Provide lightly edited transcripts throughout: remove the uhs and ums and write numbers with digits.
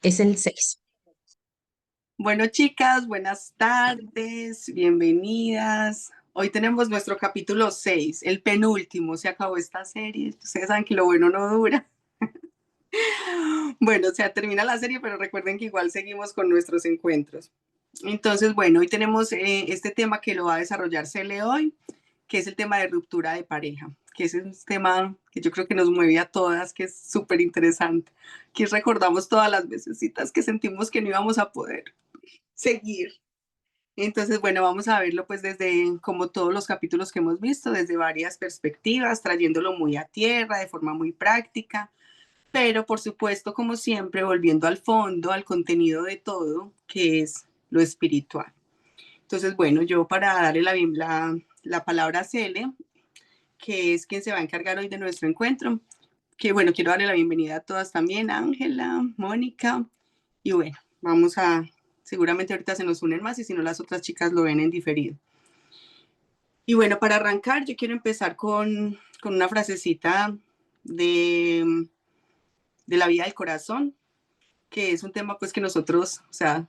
Es el 6. Bueno, chicas, buenas tardes, bienvenidas. Hoy tenemos nuestro capítulo 6, el penúltimo. Se acabó esta serie. Ustedes saben que lo bueno no dura. Bueno, o sea, termina la serie, pero recuerden que igual seguimos con nuestros encuentros. Entonces, bueno, hoy tenemos este tema que lo va a desarrollar Cele hoy, que es el tema de ruptura de pareja, que es un tema que yo creo que nos mueve a todas, que es súper interesante, que recordamos todas las vecesitas que sentimos que no íbamos a poder seguir. Entonces, bueno, vamos a verlo pues desde, como todos los capítulos que hemos visto, desde varias perspectivas, trayéndolo muy a tierra, de forma muy práctica, pero por supuesto, como siempre, volviendo al fondo, al contenido de todo, que es lo espiritual. Entonces, bueno, yo para darle la palabra a Cele, que es quien se va a encargar hoy de nuestro encuentro, que bueno, quiero darle la bienvenida a todas también, Ángela, Mónica, y bueno, vamos a, seguramente ahorita se nos unen más y si no las otras chicas lo ven en diferido. Y bueno, para arrancar yo quiero empezar con una frasecita de la vida del corazón, que es un tema pues que nosotros, o sea,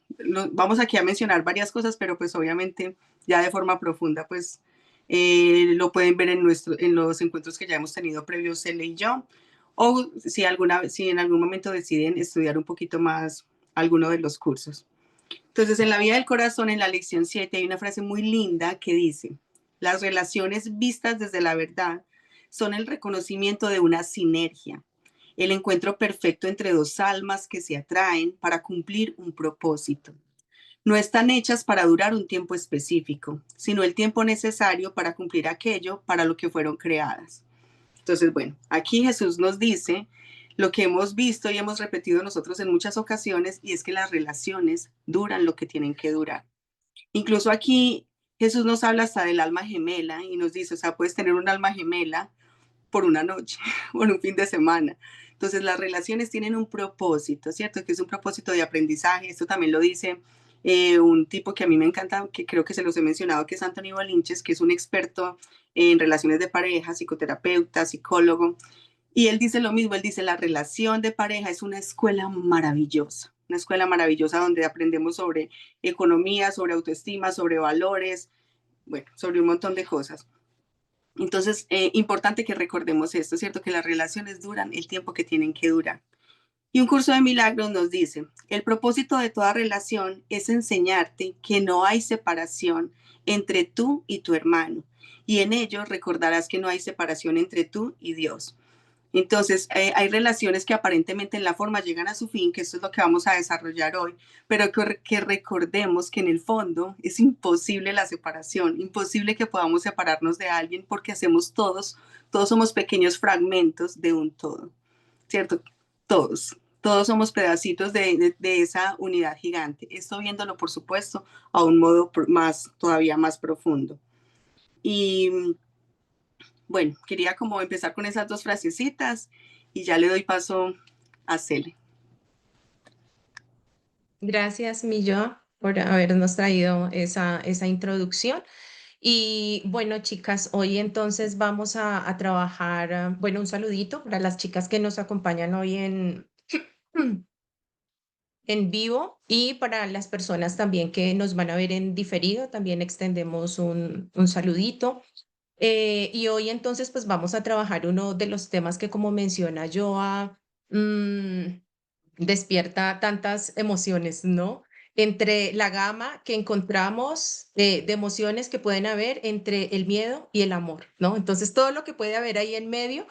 vamos aquí a mencionar varias cosas, pero pues obviamente ya de forma profunda pues lo pueden ver en los encuentros que ya hemos tenido previos Cele y yo, o si en algún momento deciden estudiar un poquito más alguno de los cursos. Entonces, en la vida del corazón, en la lección 7 hay una frase muy linda que dice, las relaciones vistas desde la verdad son el reconocimiento de una sinergia, el encuentro perfecto entre dos almas que se atraen para cumplir un propósito. No están hechas para durar un tiempo específico, sino el tiempo necesario para cumplir aquello para lo que fueron creadas. Entonces, bueno, aquí Jesús nos dice lo que hemos visto y hemos repetido nosotros en muchas ocasiones, y es que las relaciones duran lo que tienen que durar. Incluso aquí Jesús nos habla hasta del alma gemela y nos dice, o sea, puedes tener un alma gemela por una noche, por un fin de semana. Entonces las relaciones tienen un propósito, ¿cierto? Que es un propósito de aprendizaje. Esto también lo dice un tipo que a mí me encanta, que creo que se los he mencionado, que es Anthony Bolinches, que es un experto en relaciones de pareja, psicoterapeuta, psicólogo. Y él dice lo mismo, él dice, la relación de pareja es una escuela maravillosa donde aprendemos sobre economía, sobre autoestima, sobre valores, bueno, sobre un montón de cosas. Entonces, importante que recordemos esto, ¿cierto? Que las relaciones duran el tiempo que tienen que durar. Y un curso de milagros nos dice, el propósito de toda relación es enseñarte que no hay separación entre tú y tu hermano. Y en ello recordarás que no hay separación entre tú y Dios. Entonces, hay relaciones que aparentemente en la forma llegan a su fin, que esto es lo que vamos a desarrollar hoy, pero que recordemos que en el fondo es imposible la separación, imposible que podamos separarnos de alguien porque hacemos todos somos pequeños fragmentos de un todo, ¿cierto? Todos somos pedacitos de esa unidad gigante. Esto viéndolo, por supuesto, a un modo más, todavía más profundo. Y bueno, quería como empezar con esas dos frasecitas y ya le doy paso a Cele. Gracias, Millo, por habernos traído esa introducción. Y bueno, chicas, hoy entonces vamos a trabajar, bueno, un saludito para las chicas que nos acompañan hoy en vivo y para las personas también que nos van a ver en diferido, también extendemos un saludito. Y hoy entonces pues vamos a trabajar uno de los temas que como menciona Joa, despierta tantas emociones, ¿no? Entre la gama que encontramos de emociones que pueden haber entre el miedo y el amor, ¿no? Entonces todo lo que puede haber ahí en medio,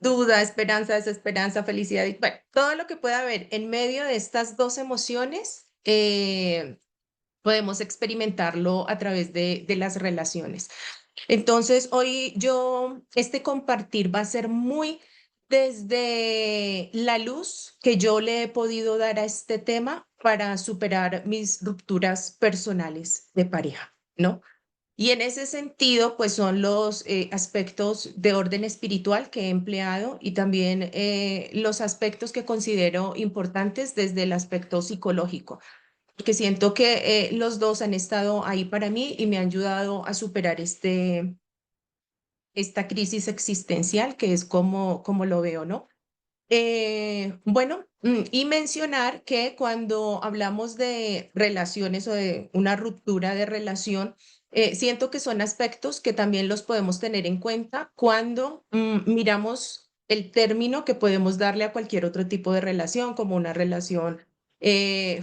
duda, esperanza, desesperanza, felicidad, y, bueno, todo lo que puede haber en medio de estas dos emociones, podemos experimentarlo a través de las relaciones. Entonces, hoy este compartir va a ser muy desde la luz que yo le he podido dar a este tema para superar mis rupturas personales de pareja, ¿no? Y en ese sentido, pues son los aspectos de orden espiritual que he empleado y también los aspectos que considero importantes desde el aspecto psicológico, porque siento que los dos han estado ahí para mí y me han ayudado a superar esta crisis existencial, que es como lo veo, ¿no? Bueno, y mencionar que cuando hablamos de relaciones o de una ruptura de relación, siento que son aspectos que también los podemos tener en cuenta cuando miramos el término que podemos darle a cualquier otro tipo de relación, como una relación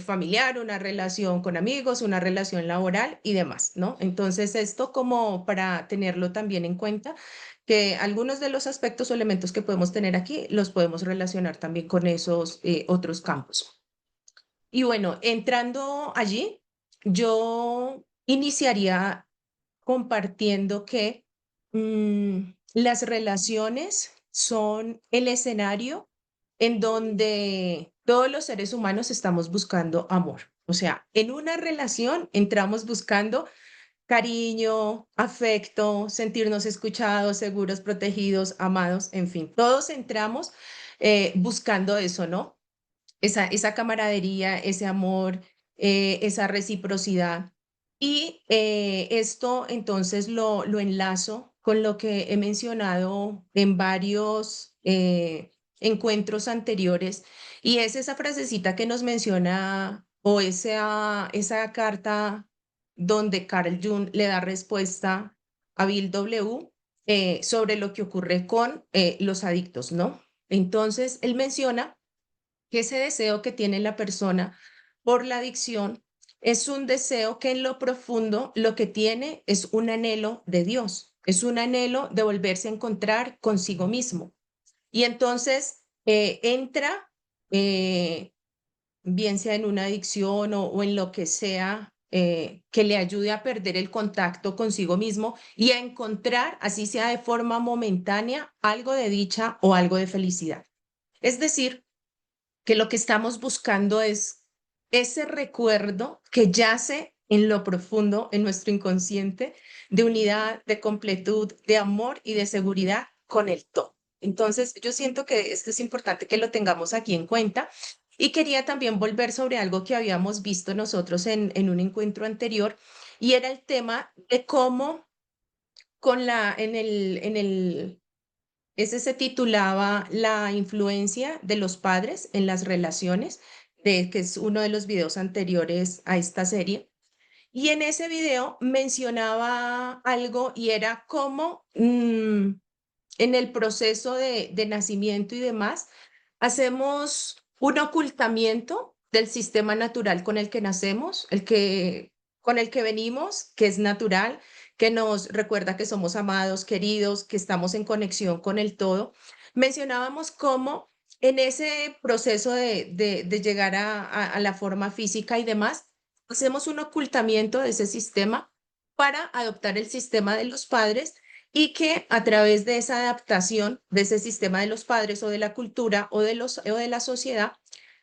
familiar, una relación con amigos, una relación laboral y demás, ¿no? Entonces, esto como para tenerlo también en cuenta que algunos de los aspectos o elementos que podemos tener aquí los podemos relacionar también con esos otros campos. Y bueno, entrando allí, yo iniciaría compartiendo que las relaciones son el escenario en donde todos los seres humanos estamos buscando amor. O sea, en una relación entramos buscando cariño, afecto, sentirnos escuchados, seguros, protegidos, amados, en fin, todos entramos buscando eso, ¿no? Esa camaradería, ese amor, esa reciprocidad. Y esto entonces lo enlazo con lo que he mencionado en varios encuentros anteriores, y es esa frasecita que nos menciona o esa carta donde Carl Jung le da respuesta a Bill W. Sobre lo que ocurre con los adictos, ¿no? Entonces, él menciona que ese deseo que tiene la persona por la adicción es un deseo que en lo profundo lo que tiene es un anhelo de Dios, es un anhelo de volverse a encontrar consigo mismo. Y entonces entra, eh, bien sea en una adicción o en lo que sea, que le ayude a perder el contacto consigo mismo y a encontrar, así sea de forma momentánea, algo de dicha o algo de felicidad. Es decir, que lo que estamos buscando es ese recuerdo que yace en lo profundo, en nuestro inconsciente, de unidad, de completud, de amor y de seguridad con el todo. Entonces, yo siento que esto es importante que lo tengamos aquí en cuenta. Y quería también volver sobre algo que habíamos visto nosotros en un encuentro anterior, y era el tema de cómo ese se titulaba La influencia de los padres en las relaciones, que es uno de los videos anteriores a esta serie. Y en ese video mencionaba algo y era cómo en el proceso de nacimiento y demás, hacemos un ocultamiento del sistema natural con el que nacemos, con el que venimos, que es natural, que nos recuerda que somos amados, queridos, que estamos en conexión con el todo. Mencionábamos cómo en ese proceso de llegar a la forma física y demás, hacemos un ocultamiento de ese sistema para adoptar el sistema de los padres, y que a través de esa adaptación de ese sistema de los padres o de la cultura o de la sociedad,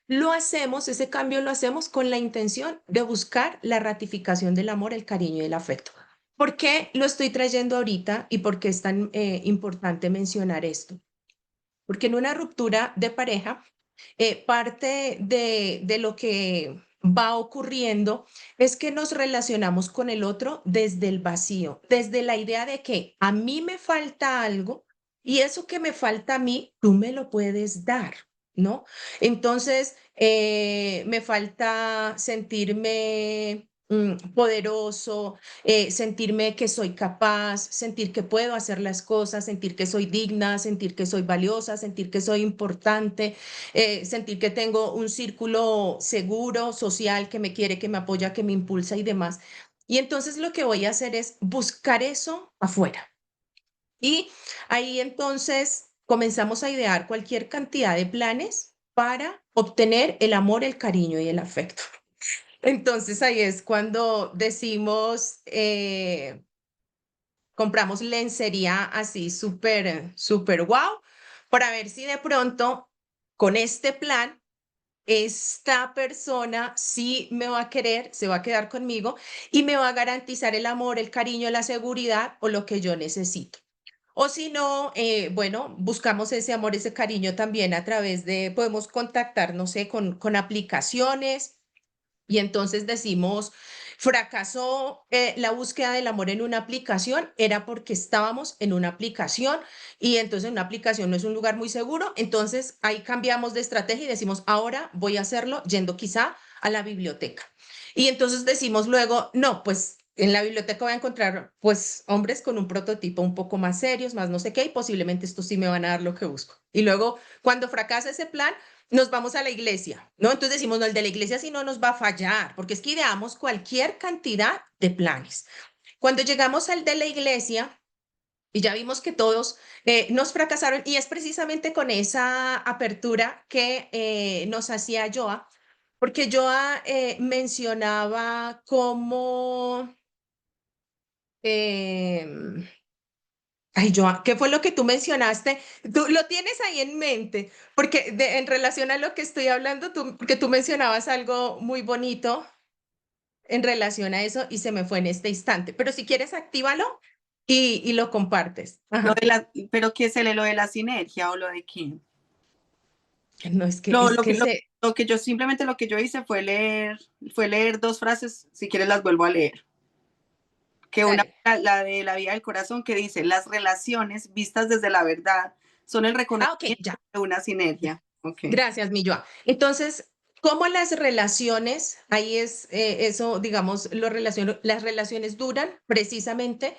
lo hacemos, ese cambio lo hacemos con la intención de buscar la ratificación del amor, el cariño y el afecto. ¿Por qué lo estoy trayendo ahorita y por qué es tan importante mencionar esto? Porque en una ruptura de pareja, parte de lo que va ocurriendo es que nos relacionamos con el otro desde el vacío, desde la idea de que a mí me falta algo y eso que me falta a mí, tú me lo puedes dar, ¿no? Entonces, me falta sentirme poderoso, sentirme que soy capaz, sentir que puedo hacer las cosas, sentir que soy digna, sentir que soy valiosa, sentir que soy importante, sentir que tengo un círculo seguro, social, que me quiere, que me apoya, que me impulsa y demás. Y entonces lo que voy a hacer es buscar eso afuera. Y ahí entonces comenzamos a idear cualquier cantidad de planes para obtener el amor, el cariño y el afecto. Entonces ahí es cuando decimos, compramos lencería así súper, súper guau, para ver si de pronto con este plan esta persona sí me va a querer, se va a quedar conmigo y me va a garantizar el amor, el cariño, la seguridad o lo que yo necesito. O si no, bueno, buscamos ese amor, ese cariño también a través de, podemos contactar, no sé, con aplicaciones, y entonces decimos, Fracasó la búsqueda del amor en una aplicación, era porque estábamos en una aplicación y entonces una aplicación no es un lugar muy seguro, entonces ahí cambiamos de estrategia y decimos, ahora voy a hacerlo yendo quizá a la biblioteca. Y entonces decimos luego, no, pues en la biblioteca voy a encontrar pues hombres con un prototipo un poco más serios, más no sé qué, y posiblemente estos sí me van a dar lo que busco. Y luego, cuando fracasa ese plan, nos vamos a la iglesia, ¿no? Entonces decimos, no, el de la iglesia sí no nos va a fallar, porque es que ideamos cualquier cantidad de planes. Cuando llegamos al de la iglesia, y ya vimos que todos nos fracasaron, y es precisamente con esa apertura que nos hacía Joa, porque Joa mencionaba cómo... em, ay, Joa, ¿qué fue lo que tú mencionaste? Tú lo tienes ahí en mente, porque en relación a lo que estoy hablando, porque tú mencionabas algo muy bonito en relación a eso y se me fue en este instante. Pero si quieres, actívalo y lo compartes. Lo Ajá. de la, pero ¿qué se lee? ¿Lo de la sinergia o lo de qué? No, es que, Lo, es lo que, que lo, se, lo que yo simplemente lo que yo hice fue leer dos frases, si quieres las vuelvo a leer. Que una, dale. la de la vía del corazón, que dice, las relaciones vistas desde la verdad son el Ah, ok, reconocimiento ya. de una sinergia. Ok. Gracias, mi Joa. Entonces, ¿cómo las relaciones, ahí es eso, digamos, las relaciones duran precisamente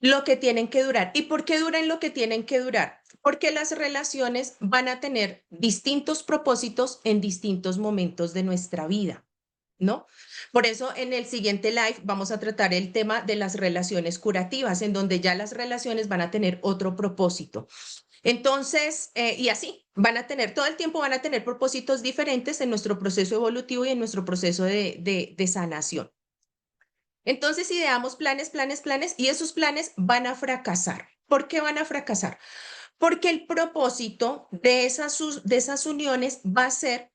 lo que tienen que durar? ¿Y por qué duran lo que tienen que durar? Porque las relaciones van a tener distintos propósitos en distintos momentos de nuestra vida, ¿no? Por eso en el siguiente live vamos a tratar el tema de las relaciones curativas, en donde ya las relaciones van a tener otro propósito. Entonces, y así, van a tener, todo el tiempo van a tener propósitos diferentes en nuestro proceso evolutivo y en nuestro proceso de sanación. Entonces, ideamos planes, planes, planes, y esos planes van a fracasar. ¿Por qué van a fracasar? Porque el propósito de esas uniones va a ser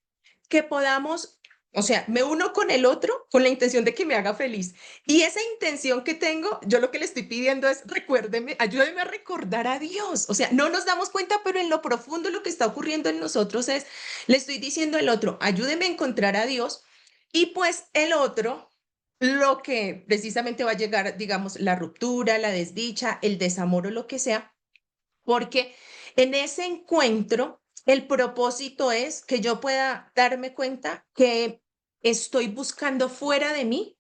que podamos, o sea, me uno con el otro con la intención de que me haga feliz. Y esa intención que tengo, yo lo que le estoy pidiendo es, recuérdeme, ayúdeme a recordar a Dios. O sea, no nos damos cuenta, pero en lo profundo lo que está ocurriendo en nosotros es, le estoy diciendo al otro, ayúdeme a encontrar a Dios. Y pues el otro, lo que precisamente va a llegar, digamos, la ruptura, la desdicha, el desamor o lo que sea, porque en ese encuentro el propósito es que yo pueda darme cuenta que estoy buscando fuera de mí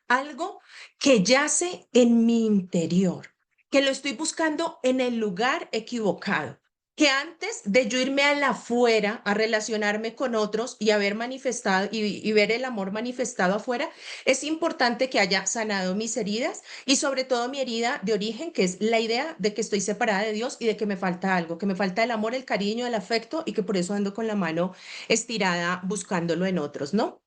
algo que yace en mi interior, que lo estoy buscando en el lugar equivocado, que antes de yo irme a la afuera a relacionarme con otros y haber manifestado y ver el amor manifestado afuera, es importante que haya sanado mis heridas y sobre todo mi herida de origen, que es la idea de que estoy separada de Dios y de que me falta algo, que me falta el amor, el cariño, el afecto y que por eso ando con la mano estirada buscándolo en otros, ¿no?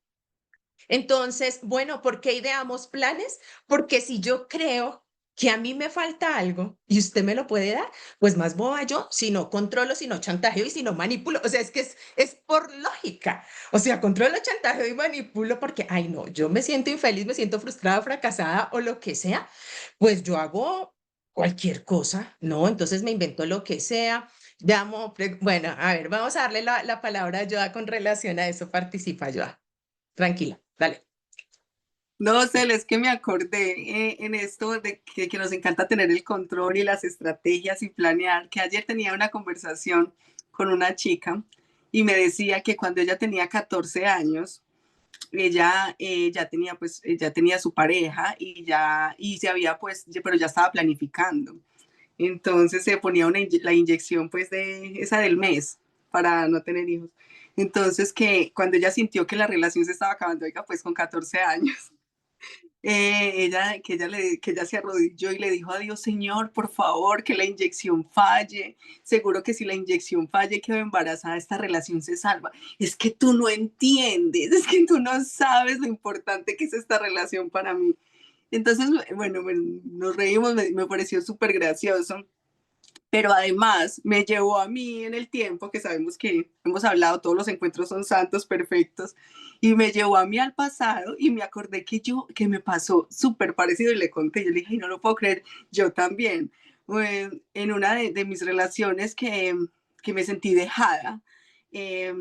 Entonces, bueno, ¿por qué ideamos planes? Porque si yo creo que a mí me falta algo y usted me lo puede dar, pues más boba yo, si no controlo, si no chantajeo y si no manipulo. O sea, es que es por lógica. O sea, controlo, chantajeo y manipulo porque, ay, no, yo me siento infeliz, me siento frustrada, fracasada o lo que sea, pues yo hago cualquier cosa, ¿no? Entonces me invento lo que sea. Llamo, bueno, a ver, vamos a darle la palabra a Joa con relación a eso. Participa, Joa. Tranquila, dale. No, Cel, es que me acordé en esto de que nos encanta tener el control y las estrategias y planear, que ayer tenía una conversación con una chica y me decía que cuando ella tenía 14 años, ella ya tenía pues ya tenía su pareja y ya y se había pues pero ya estaba planificando, entonces se ponía la inyección pues de esa del mes para no tener hijos, entonces que cuando ella sintió que la relación se estaba acabando, oiga, pues con 14 años, que ella se arrodilló y le dijo a Dios, Señor, por favor, que la inyección falle. Seguro que si la inyección falle y quedo embarazada, esta relación se salva. Es que tú no entiendes, es que tú no sabes lo importante que es esta relación para mí. Entonces, bueno, nos reímos, me pareció súper gracioso, pero además me llevó a mí en el tiempo, que sabemos que hemos hablado, todos los encuentros son santos, perfectos, y me llevó a mí al pasado y me acordé que me pasó súper parecido y le conté, yo le dije, no lo puedo creer, yo también, en una de mis relaciones que me sentí dejada, eh,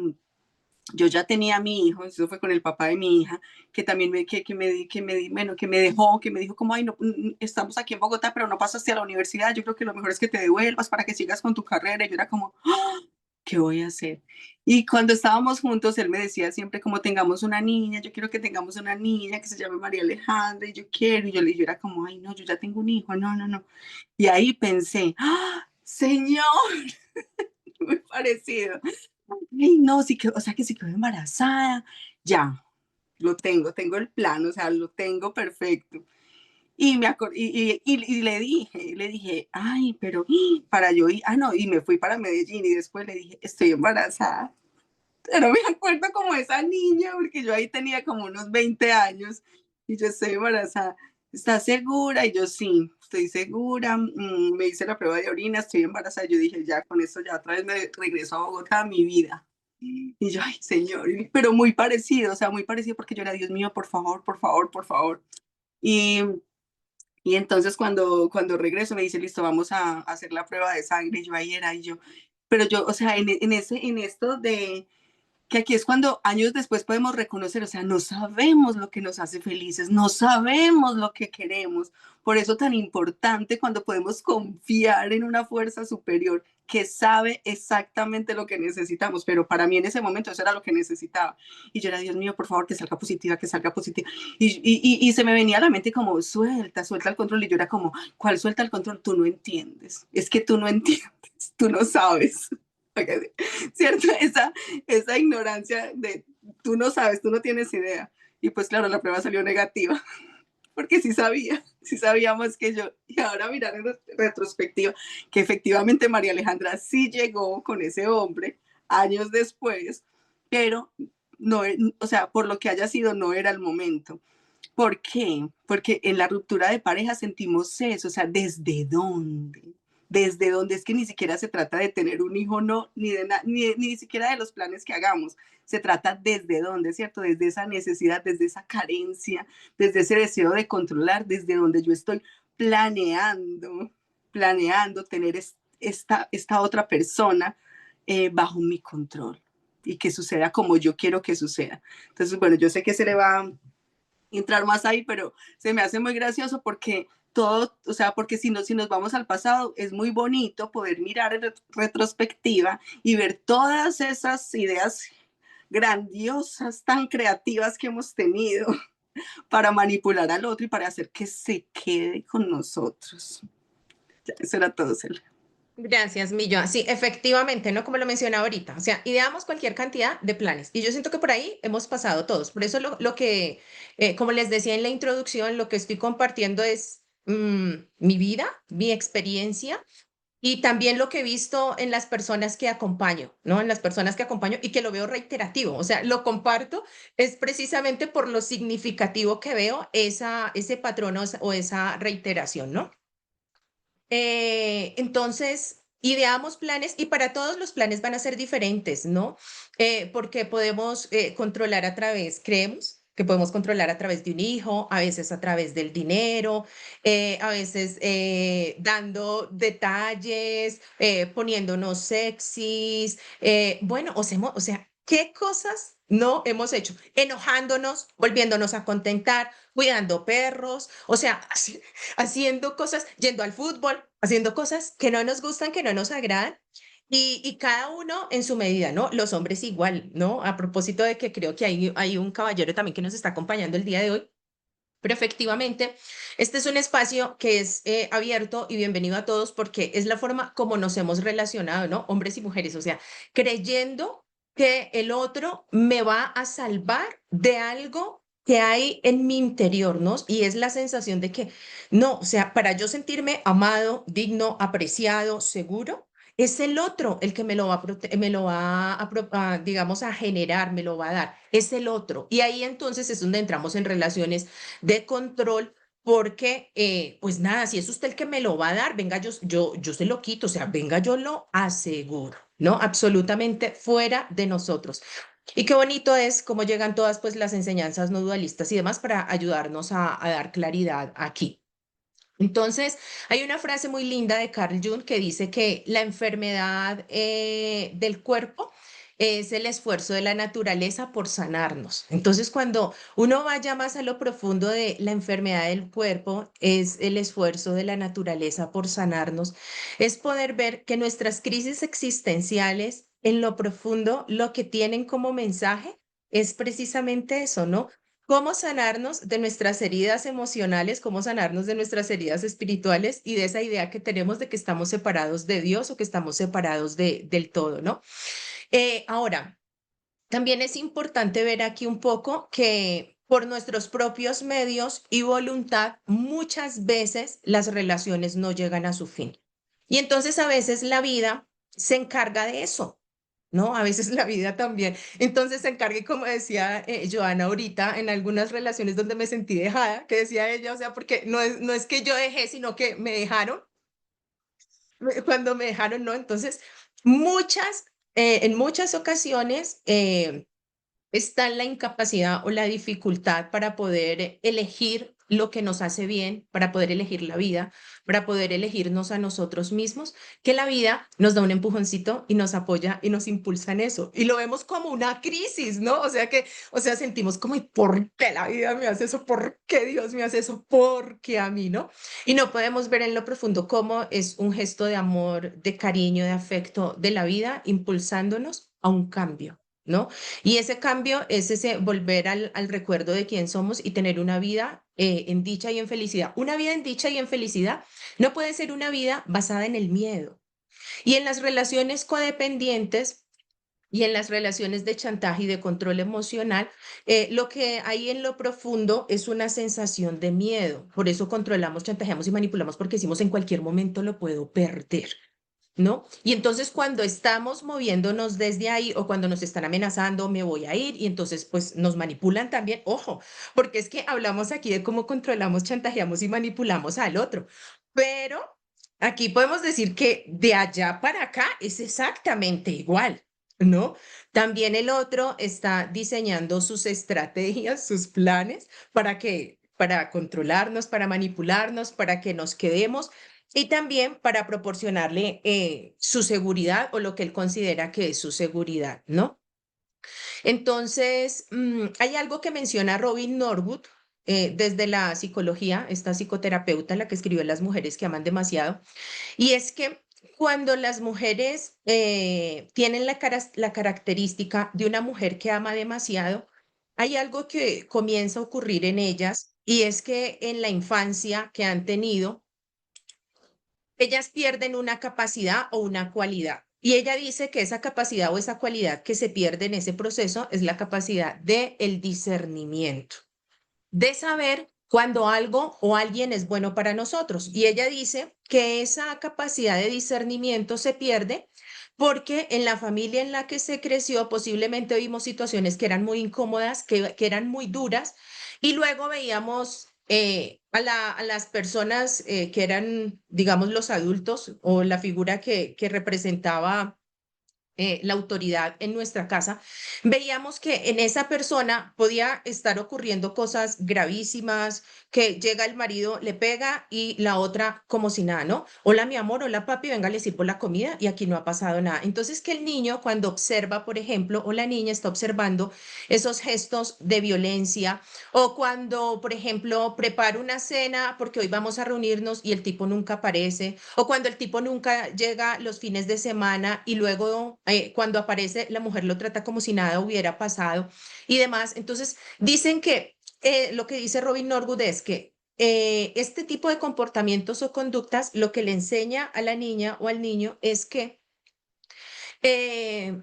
yo ya tenía a mi hijo, eso fue con el papá de mi hija, que también bueno, que me dejó, que me dijo como, ay, no, estamos aquí en Bogotá, pero no pasaste a la universidad, yo creo que lo mejor es que te devuelvas para que sigas con tu carrera. Y yo era como, ¡ah! ¿Qué voy a hacer? Y cuando estábamos juntos, él me decía siempre como tengamos una niña, yo quiero que tengamos una niña que se llame María Alejandra, y yo quiero, y yo era como, ay, no, yo ya tengo un hijo, no, no, no. Y ahí pensé, ¡ah, Señor! Muy parecido. Ay, no, sí que, o sea que si quedo embarazada, ya, lo tengo el plan, o sea, lo tengo perfecto. Y, y le dije, ay, pero para yo ir, no, y me fui para Medellín y después le dije, estoy embarazada. Pero me acuerdo como esa niña, porque yo ahí tenía como unos 20 años y yo estoy embarazada. ¿Estás segura? Y yo sí, estoy segura. Me hice la prueba de orina, estoy embarazada. Yo dije, ya con esto ya otra vez me regreso a Bogotá a mi vida. Y yo, ay, señor, pero muy parecido, o sea, muy parecido porque yo era, Dios mío, por favor, por favor, por favor. Y, y entonces cuando regreso me dice, listo, vamos a hacer la prueba de sangre. Y yo ahí era, y yo, pero yo, o sea, en esto de que aquí es cuando años después podemos reconocer, o sea, no sabemos lo que nos hace felices, no sabemos lo que queremos. Por eso tan importante cuando podemos confiar en una fuerza superior que sabe exactamente lo que necesitamos, pero para mí en ese momento eso era lo que necesitaba. Y yo era, Dios mío, por favor, que salga positiva, que salga positiva. Y se me venía a la mente como, suelta, suelta el control. Y yo era como, ¿cuál suelta el control? Tú no entiendes. Es que tú no entiendes, tú no sabes. ¿Cierto? Esa ignorancia de tú no sabes, tú no tienes idea. Y pues claro, la prueba salió negativa, porque sí sabía más que yo. Y ahora mirar en retrospectiva, que efectivamente María Alejandra sí llegó con ese hombre años después, pero no, o sea, por lo que haya sido, no era el momento. ¿Por qué? Porque en la ruptura de pareja sentimos eso, o sea, ¿desde dónde? Desde dónde es que ni siquiera se trata de tener un hijo, no, ni siquiera de los planes que hagamos. Se trata desde dónde, ¿cierto? Desde esa necesidad, desde esa carencia, desde ese deseo de controlar, desde donde yo estoy planeando, planeando tener esta otra persona bajo mi control y que suceda como yo quiero que suceda. Entonces, bueno, yo sé que se le va a entrar más ahí, pero se me hace muy gracioso porque todo, o sea, porque si nos vamos al pasado, es muy bonito poder mirar en retrospectiva y ver todas esas ideas grandiosas, tan creativas que hemos tenido para manipular al otro y para hacer que se quede con nosotros. Ya, eso era todo, Celia. Gracias, Millo. Sí, efectivamente, ¿no? Como lo mencionaba ahorita, o sea, ideamos cualquier cantidad de planes y yo siento que por ahí hemos pasado todos. Por eso lo que, como les decía en la introducción, lo que estoy compartiendo es mi vida, mi experiencia y también lo que he visto en las personas que acompaño, ¿no? En las personas que acompaño y que lo veo reiterativo, o sea, lo comparto es precisamente por lo significativo que veo ese patrón o esa reiteración, ¿no? Entonces, ideamos planes y para todos los planes van a ser diferentes, ¿no? Porque podemos controlar a través, creemos que podemos controlar a través de un hijo, a veces a través del dinero, a veces dando detalles, poniéndonos sexys, bueno, o sea, ¿qué cosas no hemos hecho? Enojándonos, volviéndonos a contentar, cuidando perros, o sea, haciendo cosas, yendo al fútbol, haciendo cosas que no nos gustan, que no nos agradan. Y cada uno en su medida, ¿no? Los hombres igual, ¿no? A propósito de que creo que hay un caballero también que nos está acompañando el día de hoy. Pero efectivamente, este es un espacio que es abierto y bienvenido a todos porque es la forma como nos hemos relacionado, ¿no? Hombres y mujeres, o sea, creyendo que el otro me va a salvar de algo que hay en mi interior, ¿no? Y es la sensación de que, no, o sea, para yo sentirme amado, digno, apreciado, seguro, es el otro el que me lo va me lo va digamos, a generar, me lo va a dar. Es el otro. Y ahí entonces es donde entramos en relaciones de control, porque, pues nada, si es usted el que me lo va a dar, venga, yo se lo quito, o sea, venga, yo lo aseguro, ¿no? Absolutamente fuera de nosotros. Y qué bonito es cómo llegan todas, pues, las enseñanzas no dualistas y demás para ayudarnos a dar claridad aquí. Entonces, hay una frase muy linda de Carl Jung que dice que la enfermedad del cuerpo es el esfuerzo de la naturaleza por sanarnos. Entonces, cuando uno vaya más a lo profundo de la enfermedad del cuerpo, es el esfuerzo de la naturaleza por sanarnos, es poder ver que nuestras crisis existenciales, en lo profundo, lo que tienen como mensaje es precisamente eso, ¿no? Cómo sanarnos de nuestras heridas emocionales, cómo sanarnos de nuestras heridas espirituales y de esa idea que tenemos de que estamos separados de Dios o que estamos separados del todo, ¿no? Ahora, también es importante ver aquí un poco que por nuestros propios medios y voluntad, muchas veces las relaciones no llegan a su fin. Y entonces a veces la vida se encarga de eso, ¿no? A veces la vida también. Entonces se encarga, y como decía Joana ahorita, en algunas relaciones donde me sentí dejada, que decía ella, o sea, porque no es que yo dejé, sino que me dejaron. Cuando me dejaron, no. Entonces, en muchas ocasiones, está la incapacidad o la dificultad para poder elegir lo que nos hace bien, para poder elegir la vida, para poder elegirnos a nosotros mismos, que la vida nos da un empujoncito y nos apoya y nos impulsa en eso. Y lo vemos como una crisis, ¿no? O sea, sentimos como, ¿y por qué la vida me hace eso? ¿Por qué Dios me hace eso? ¿Por qué a mí, no? Y no podemos ver en lo profundo cómo es un gesto de amor, de cariño, de afecto de la vida, impulsándonos a un cambio, ¿no? Y ese cambio es ese volver al recuerdo de quién somos y tener una vida en dicha y en felicidad. Una vida en dicha y en felicidad no puede ser una vida basada en el miedo. Y en las relaciones codependientes y en las relaciones de chantaje y de control emocional, lo que hay en lo profundo es una sensación de miedo. Por eso controlamos, chantajeamos y manipulamos porque decimos en cualquier momento lo puedo perder. ¿No? Y entonces cuando estamos moviéndonos desde ahí o cuando nos están amenazando, me voy a ir y entonces pues nos manipulan también, ojo, porque es que hablamos aquí de cómo controlamos, chantajeamos y manipulamos al otro, pero aquí podemos decir que de allá para acá es exactamente igual, ¿no? También el otro está diseñando sus estrategias, sus planes para controlarnos, para manipularnos, para que nos quedemos y también para proporcionarle su seguridad o lo que él considera que es su seguridad, ¿no? Entonces, hay algo que menciona Robin Norwood desde la psicología, esta psicoterapeuta, la que escribió Las mujeres que aman demasiado, y es que cuando las mujeres tienen la característica de una mujer que ama demasiado, hay algo que comienza a ocurrir en ellas y es que en la infancia que han tenido, ellas pierden una capacidad o una cualidad. Y ella dice que esa capacidad o esa cualidad que se pierde en ese proceso es la capacidad de el discernimiento, de saber cuando algo o alguien es bueno para nosotros. Y ella dice que esa capacidad de discernimiento se pierde porque en la familia en la que se creció posiblemente vimos situaciones que eran muy incómodas, que eran muy duras, y luego veíamos a las personas que eran, digamos, los adultos o la figura que representaba la autoridad en nuestra casa, veíamos que en esa persona podía estar ocurriendo cosas gravísimas, que llega el marido, le pega y la otra como si nada, ¿no? Hola, mi amor, hola, papi, venga, le sirvo la comida y aquí no ha pasado nada. Entonces, que el niño cuando observa, por ejemplo, o la niña está observando esos gestos de violencia, o cuando, por ejemplo, prepara una cena porque hoy vamos a reunirnos y el tipo nunca aparece, o cuando el tipo nunca llega los fines de semana y luego cuando aparece la mujer lo trata como si nada hubiera pasado y demás. Entonces, dicen que lo que dice Robin Norwood es que este tipo de comportamientos o conductas lo que le enseña a la niña o al niño es que eh,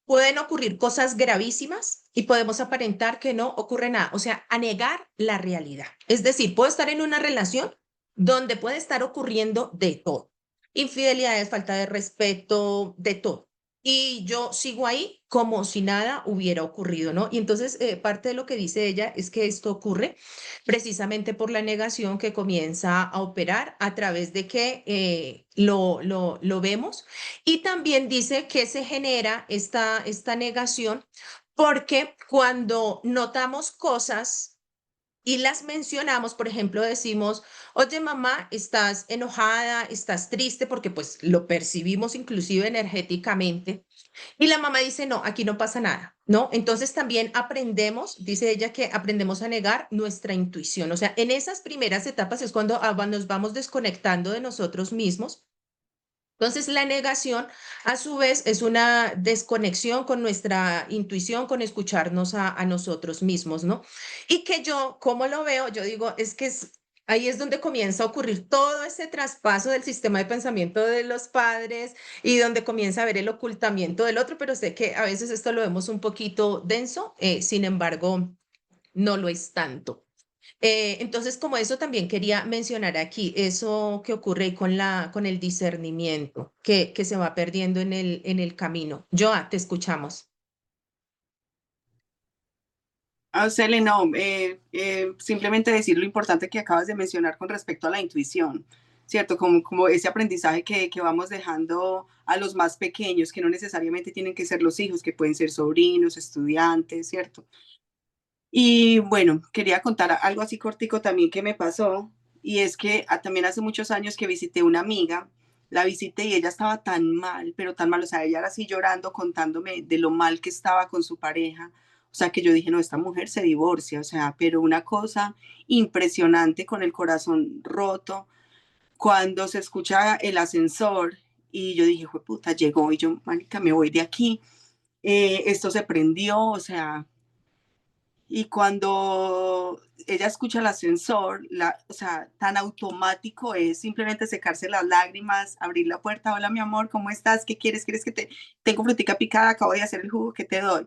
pueden ocurrir cosas gravísimas y podemos aparentar que no ocurre nada, o sea, a negar la realidad. Es decir, puedo estar en una relación donde puede estar ocurriendo de todo, infidelidades, falta de respeto, de todo. Y yo sigo ahí como si nada hubiera ocurrido, ¿no? Y entonces parte de lo que dice ella es que esto ocurre precisamente por la negación que comienza a operar a través de que lo vemos y también dice que se genera esta negación porque cuando notamos cosas y las mencionamos, por ejemplo, decimos, oye mamá, estás enojada, estás triste, porque pues lo percibimos inclusive energéticamente. Y la mamá dice, no, aquí no pasa nada, ¿no? Entonces también aprendemos, dice ella, que aprendemos a negar nuestra intuición. O sea, en esas primeras etapas es cuando nos vamos desconectando de nosotros mismos. Entonces, la negación, a su vez, es una desconexión con nuestra intuición, con escucharnos a nosotros mismos, ¿no? Y que yo, ¿cómo lo veo? Yo digo, es que ahí es donde comienza a ocurrir todo ese traspaso del sistema de pensamiento de los padres y donde comienza a ver el ocultamiento del otro, pero sé que a veces esto lo vemos un poquito denso, sin embargo, no lo es tanto. Entonces, como eso también quería mencionar aquí, eso que ocurre ahí con con el discernimiento, que se va perdiendo en en el camino. Joa, te escuchamos. Ah, Cele, no, simplemente decir lo importante que acabas de mencionar con respecto a la intuición, ¿cierto? Como ese aprendizaje que vamos dejando a los más pequeños, que no necesariamente tienen que ser los hijos, que pueden ser sobrinos, estudiantes, ¿cierto? Y bueno, quería contar algo así cortico también que me pasó, y es que también hace muchos años que visité una amiga, la visité y ella estaba tan mal, pero tan mal, o sea, ella era así llorando, contándome de lo mal que estaba con su pareja, o sea, que yo dije, no, esta mujer se divorcia, o sea, pero una cosa impresionante con el corazón roto, cuando se escucha el ascensor, y yo dije, puta, llegó, y yo, marica, me voy de aquí, esto se prendió, o sea, y cuando ella escucha el ascensor, o sea, tan automático es simplemente secarse las lágrimas, abrir la puerta, hola mi amor, ¿cómo estás? ¿Qué quieres? ¿Quieres que te tengo frutica picada? Acabo de hacer el jugo, ¿qué te doy?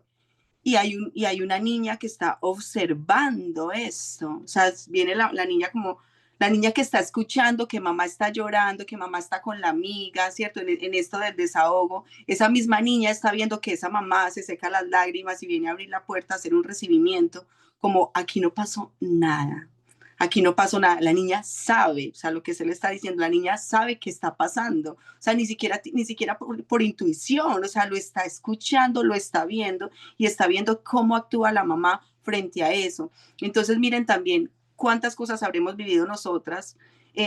Y hay una niña que está observando esto. O sea, viene la niña como la niña que está escuchando que mamá está llorando, que mamá está con la amiga, ¿cierto? En esto del desahogo. Esa misma niña está viendo que esa mamá se seca las lágrimas y viene a abrir la puerta a hacer un recibimiento, como aquí no pasó nada. Aquí no pasó nada, la niña sabe, o sea, lo que se le está diciendo, la niña sabe qué está pasando, o sea, ni siquiera por intuición, o sea, lo está escuchando, lo está viendo y está viendo cómo actúa la mamá frente a eso. Entonces, miren también cuántas cosas habremos vivido nosotras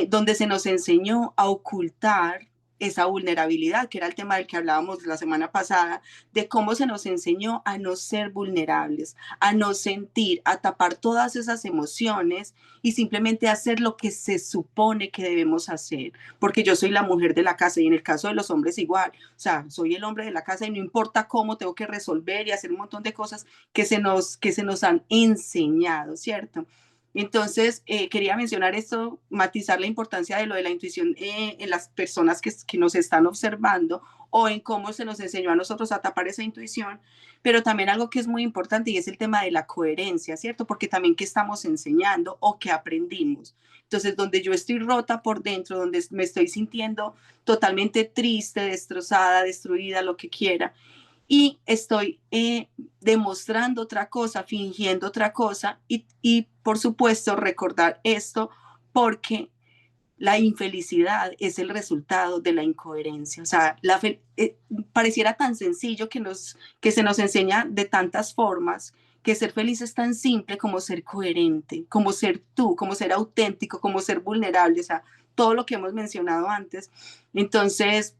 donde se nos enseñó a ocultar esa vulnerabilidad, que era el tema del que hablábamos la semana pasada, de cómo se nos enseñó a no ser vulnerables, a no sentir, a tapar todas esas emociones y simplemente hacer lo que se supone que debemos hacer, porque yo soy la mujer de la casa y en el caso de los hombres igual, o sea, soy el hombre de la casa y no importa cómo tengo que resolver y hacer un montón de cosas que se nos han enseñado, ¿cierto? Entonces, quería mencionar esto, matizar la importancia de lo de la intuición en las personas que nos están observando o en cómo se nos enseñó a nosotros a tapar esa intuición, pero también algo que es muy importante y es el tema de la coherencia, ¿cierto? Porque también qué estamos enseñando o qué aprendimos. Entonces, donde yo estoy rota por dentro, donde me estoy sintiendo totalmente triste, destrozada, destruida, lo que quiera, y estoy demostrando otra cosa, fingiendo otra cosa y por supuesto recordar esto porque la infelicidad es el resultado de la incoherencia. O sea, pareciera tan sencillo que se nos enseña de tantas formas que ser feliz es tan simple como ser coherente, como ser tú, como ser auténtico, como ser vulnerable, o sea, todo lo que hemos mencionado antes. Entonces,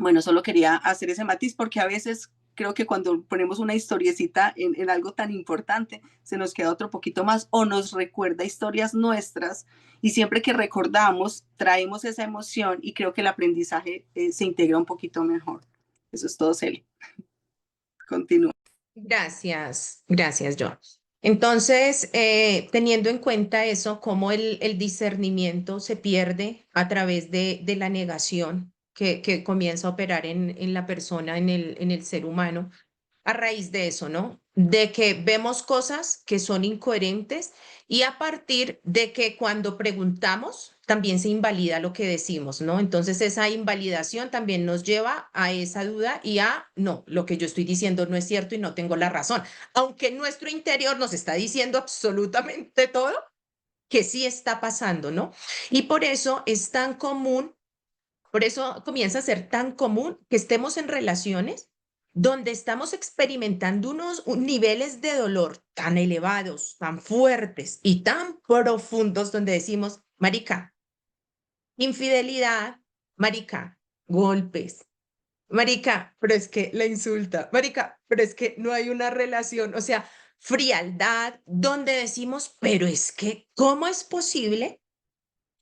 bueno, solo quería hacer ese matiz porque a veces creo que cuando ponemos una historiecita en algo tan importante, se nos queda otro poquito más o nos recuerda historias nuestras y siempre que recordamos, traemos esa emoción y creo que el aprendizaje se integra un poquito mejor. Eso es todo, Celi. Continúa. Gracias, gracias, Joa. Entonces, teniendo en cuenta eso, cómo el discernimiento se pierde a través de la negación que comienza a operar en la persona, en el ser humano, a raíz de eso, ¿no? De que vemos cosas que son incoherentes y a partir de que cuando preguntamos también se invalida lo que decimos, ¿no? Entonces esa invalidación también nos lleva a esa duda y a, no, lo que yo estoy diciendo no es cierto y no tengo la razón, aunque nuestro interior nos está diciendo absolutamente todo que sí está pasando, ¿no? Y por eso es tan común, por eso comienza a ser tan común que estemos en relaciones donde estamos experimentando niveles de dolor tan elevados, tan fuertes y tan profundos, donde decimos, marica, infidelidad, marica, golpes, marica, pero es que la insulta, marica, pero es que no hay una relación, o sea, frialdad, donde decimos, pero es que, ¿cómo es posible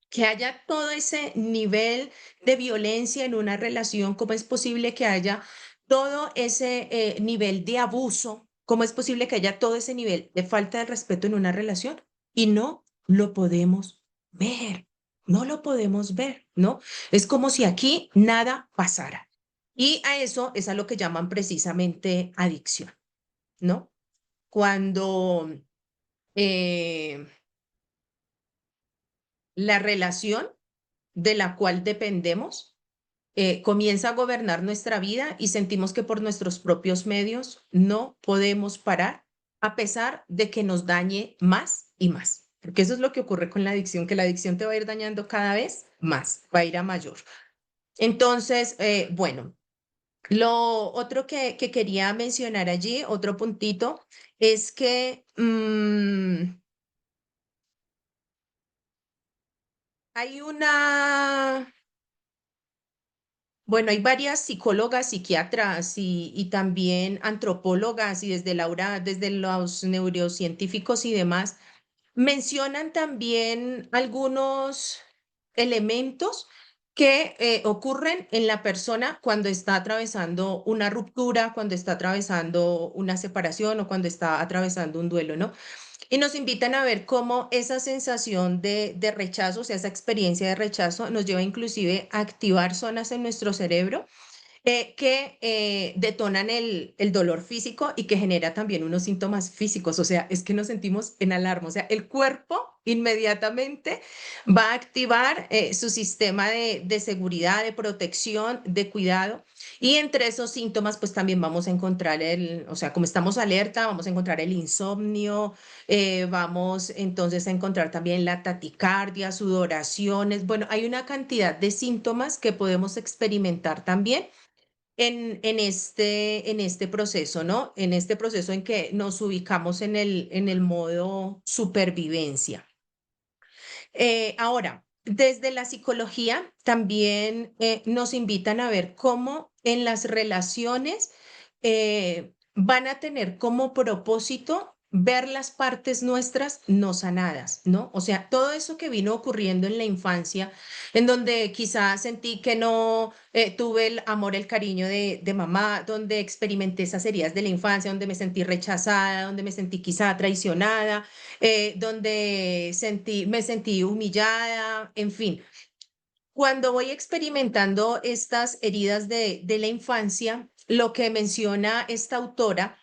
que haya todo ese nivel de violencia en una relación? ¿Cómo es posible que haya todo ese nivel de abuso? ¿Cómo es posible que haya todo ese nivel de falta de respeto en una relación? Y no lo podemos ver, no lo podemos ver, ¿no? Es como si aquí nada pasara. Y a eso es a lo que llaman precisamente adicción, ¿no? Cuando eh, la relación de la cual dependemos comienza a gobernar nuestra vida y sentimos que por nuestros propios medios no podemos parar, a pesar de que nos dañe más y más. Porque eso es lo que ocurre con la adicción, que la adicción te va a ir dañando cada vez más, va a ir a mayor. Entonces, bueno, lo otro que quería mencionar allí, otro puntito, es que hay una. Bueno, hay varias psicólogas, psiquiatras y también antropólogas y desde los neurocientíficos y demás mencionan también algunos elementos que ocurren en la persona cuando está atravesando una ruptura, cuando está atravesando una separación o cuando está atravesando un duelo, ¿no? Y nos invitan a ver cómo esa sensación de rechazo, o sea, esa experiencia de rechazo nos lleva inclusive a activar zonas en nuestro cerebro que detonan el dolor físico y que genera también unos síntomas físicos. O sea, es que nos sentimos en alarma. O sea, el cuerpo inmediatamente va a activar su sistema de seguridad, de protección, de cuidado. Y entre esos síntomas, pues también vamos a encontrar o sea, como estamos alerta, vamos a encontrar el insomnio, vamos entonces a encontrar también la taticardia, sudoraciones. Bueno, hay una cantidad de síntomas que podemos experimentar también en este proceso, ¿no? En este proceso en que nos ubicamos en el modo supervivencia. Ahora, desde la psicología también nos invitan a ver cómo en las relaciones van a tener como propósito ver las partes nuestras no sanadas, ¿no? O sea, todo eso que vino ocurriendo en la infancia, en donde quizás sentí que no tuve el amor, el cariño de mamá, donde experimenté esas heridas de la infancia, donde me sentí rechazada, donde me sentí quizá traicionada, donde me sentí humillada, en fin. Cuando voy experimentando estas heridas de la infancia, lo que menciona esta autora,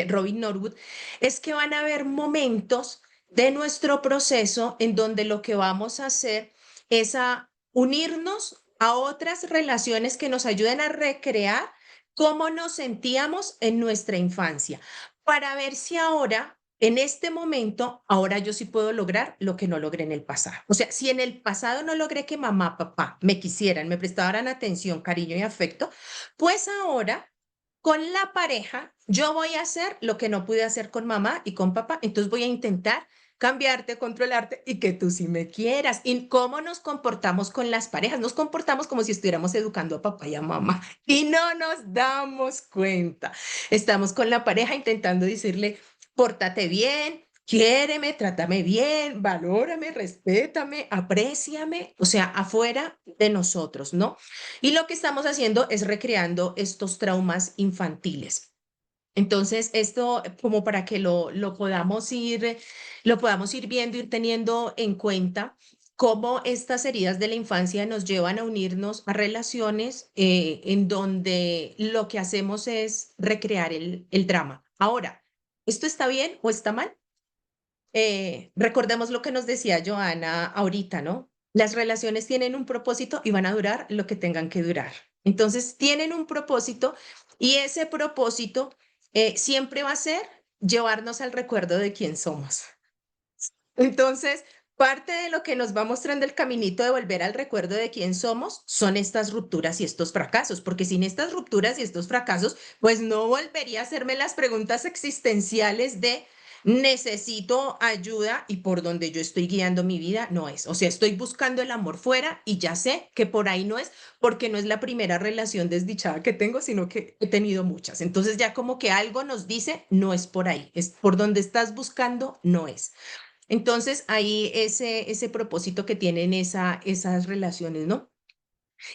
Robin Norwood, es que van a haber momentos de nuestro proceso en donde lo que vamos a hacer es a unirnos a otras relaciones que nos ayuden a recrear cómo nos sentíamos en nuestra infancia, para ver si ahora, en este momento, ahora yo sí puedo lograr lo que no logré en el pasado. O sea, si en el pasado no logré que mamá, papá me quisieran, me prestaran atención, cariño y afecto, pues ahora con la pareja, yo voy a hacer lo que no pude hacer con mamá y con papá, entonces voy a intentar cambiarte, controlarte y que tú sí me quieras. ¿Y cómo nos comportamos con las parejas? Nos comportamos como si estuviéramos educando a papá y a mamá y no nos damos cuenta. Estamos con la pareja intentando decirle, pórtate bien, quiéreme, trátame bien, valórame, respétame, apréciame, o sea, afuera de nosotros, ¿no? Y lo que estamos haciendo es recreando estos traumas infantiles. Entonces, esto como para que lo podamos ir viendo, ir teniendo en cuenta cómo estas heridas de la infancia nos llevan a unirnos a relaciones en donde lo que hacemos es recrear el drama. Ahora, ¿esto está bien o está mal? Recordemos lo que nos decía Joana ahorita, ¿no? Las relaciones tienen un propósito y van a durar lo que tengan que durar. Entonces, tienen un propósito y ese propósito siempre va a ser llevarnos al recuerdo de quién somos. Entonces, Parte de lo que nos va mostrando el caminito de volver al recuerdo de quién somos son estas rupturas y estos fracasos, porque sin estas rupturas y estos fracasos, pues no volvería a hacerme las preguntas existenciales de necesito ayuda y por donde yo estoy guiando mi vida no es. O sea, estoy buscando el amor fuera y ya sé que por ahí no es, porque no es la primera relación desdichada que tengo, sino que he tenido muchas. Entonces ya como que algo nos dice, no es por ahí, es por donde estás buscando, no es. Entonces, ahí ese propósito que tienen esas relaciones, ¿no?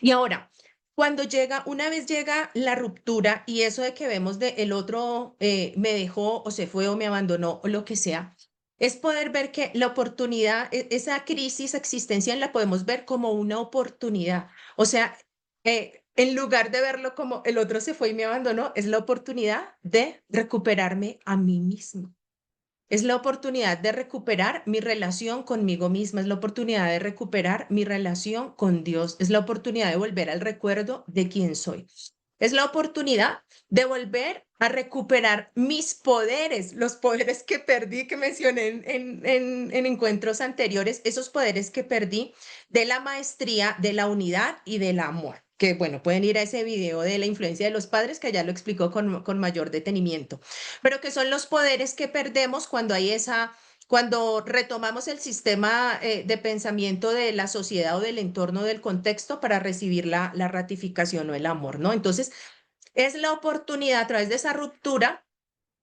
Y ahora, cuando llega, una vez llega la ruptura y eso de que vemos de el otro me dejó o se fue o me abandonó o lo que sea, es poder ver que la oportunidad, esa crisis existencial la podemos ver como una oportunidad. O sea, en lugar de verlo como el otro se fue y me abandonó, es la oportunidad de recuperarme a mí mismo. Es la oportunidad de recuperar mi relación conmigo misma, es la oportunidad de recuperar mi relación con Dios, es la oportunidad de volver al recuerdo de quién soy. Es la oportunidad de volver a recuperar mis poderes, los poderes que perdí, que mencioné en encuentros anteriores, esos poderes que perdí de la maestría, de la unidad y del amor. Que bueno, pueden ir a ese video de la influencia de los padres, que allá lo explicó con mayor detenimiento, pero que son los poderes que perdemos cuando hay cuando retomamos el sistema de pensamiento de la sociedad o del entorno del contexto para recibir la ratificación o el amor, ¿no? Entonces, es la oportunidad a través de esa ruptura.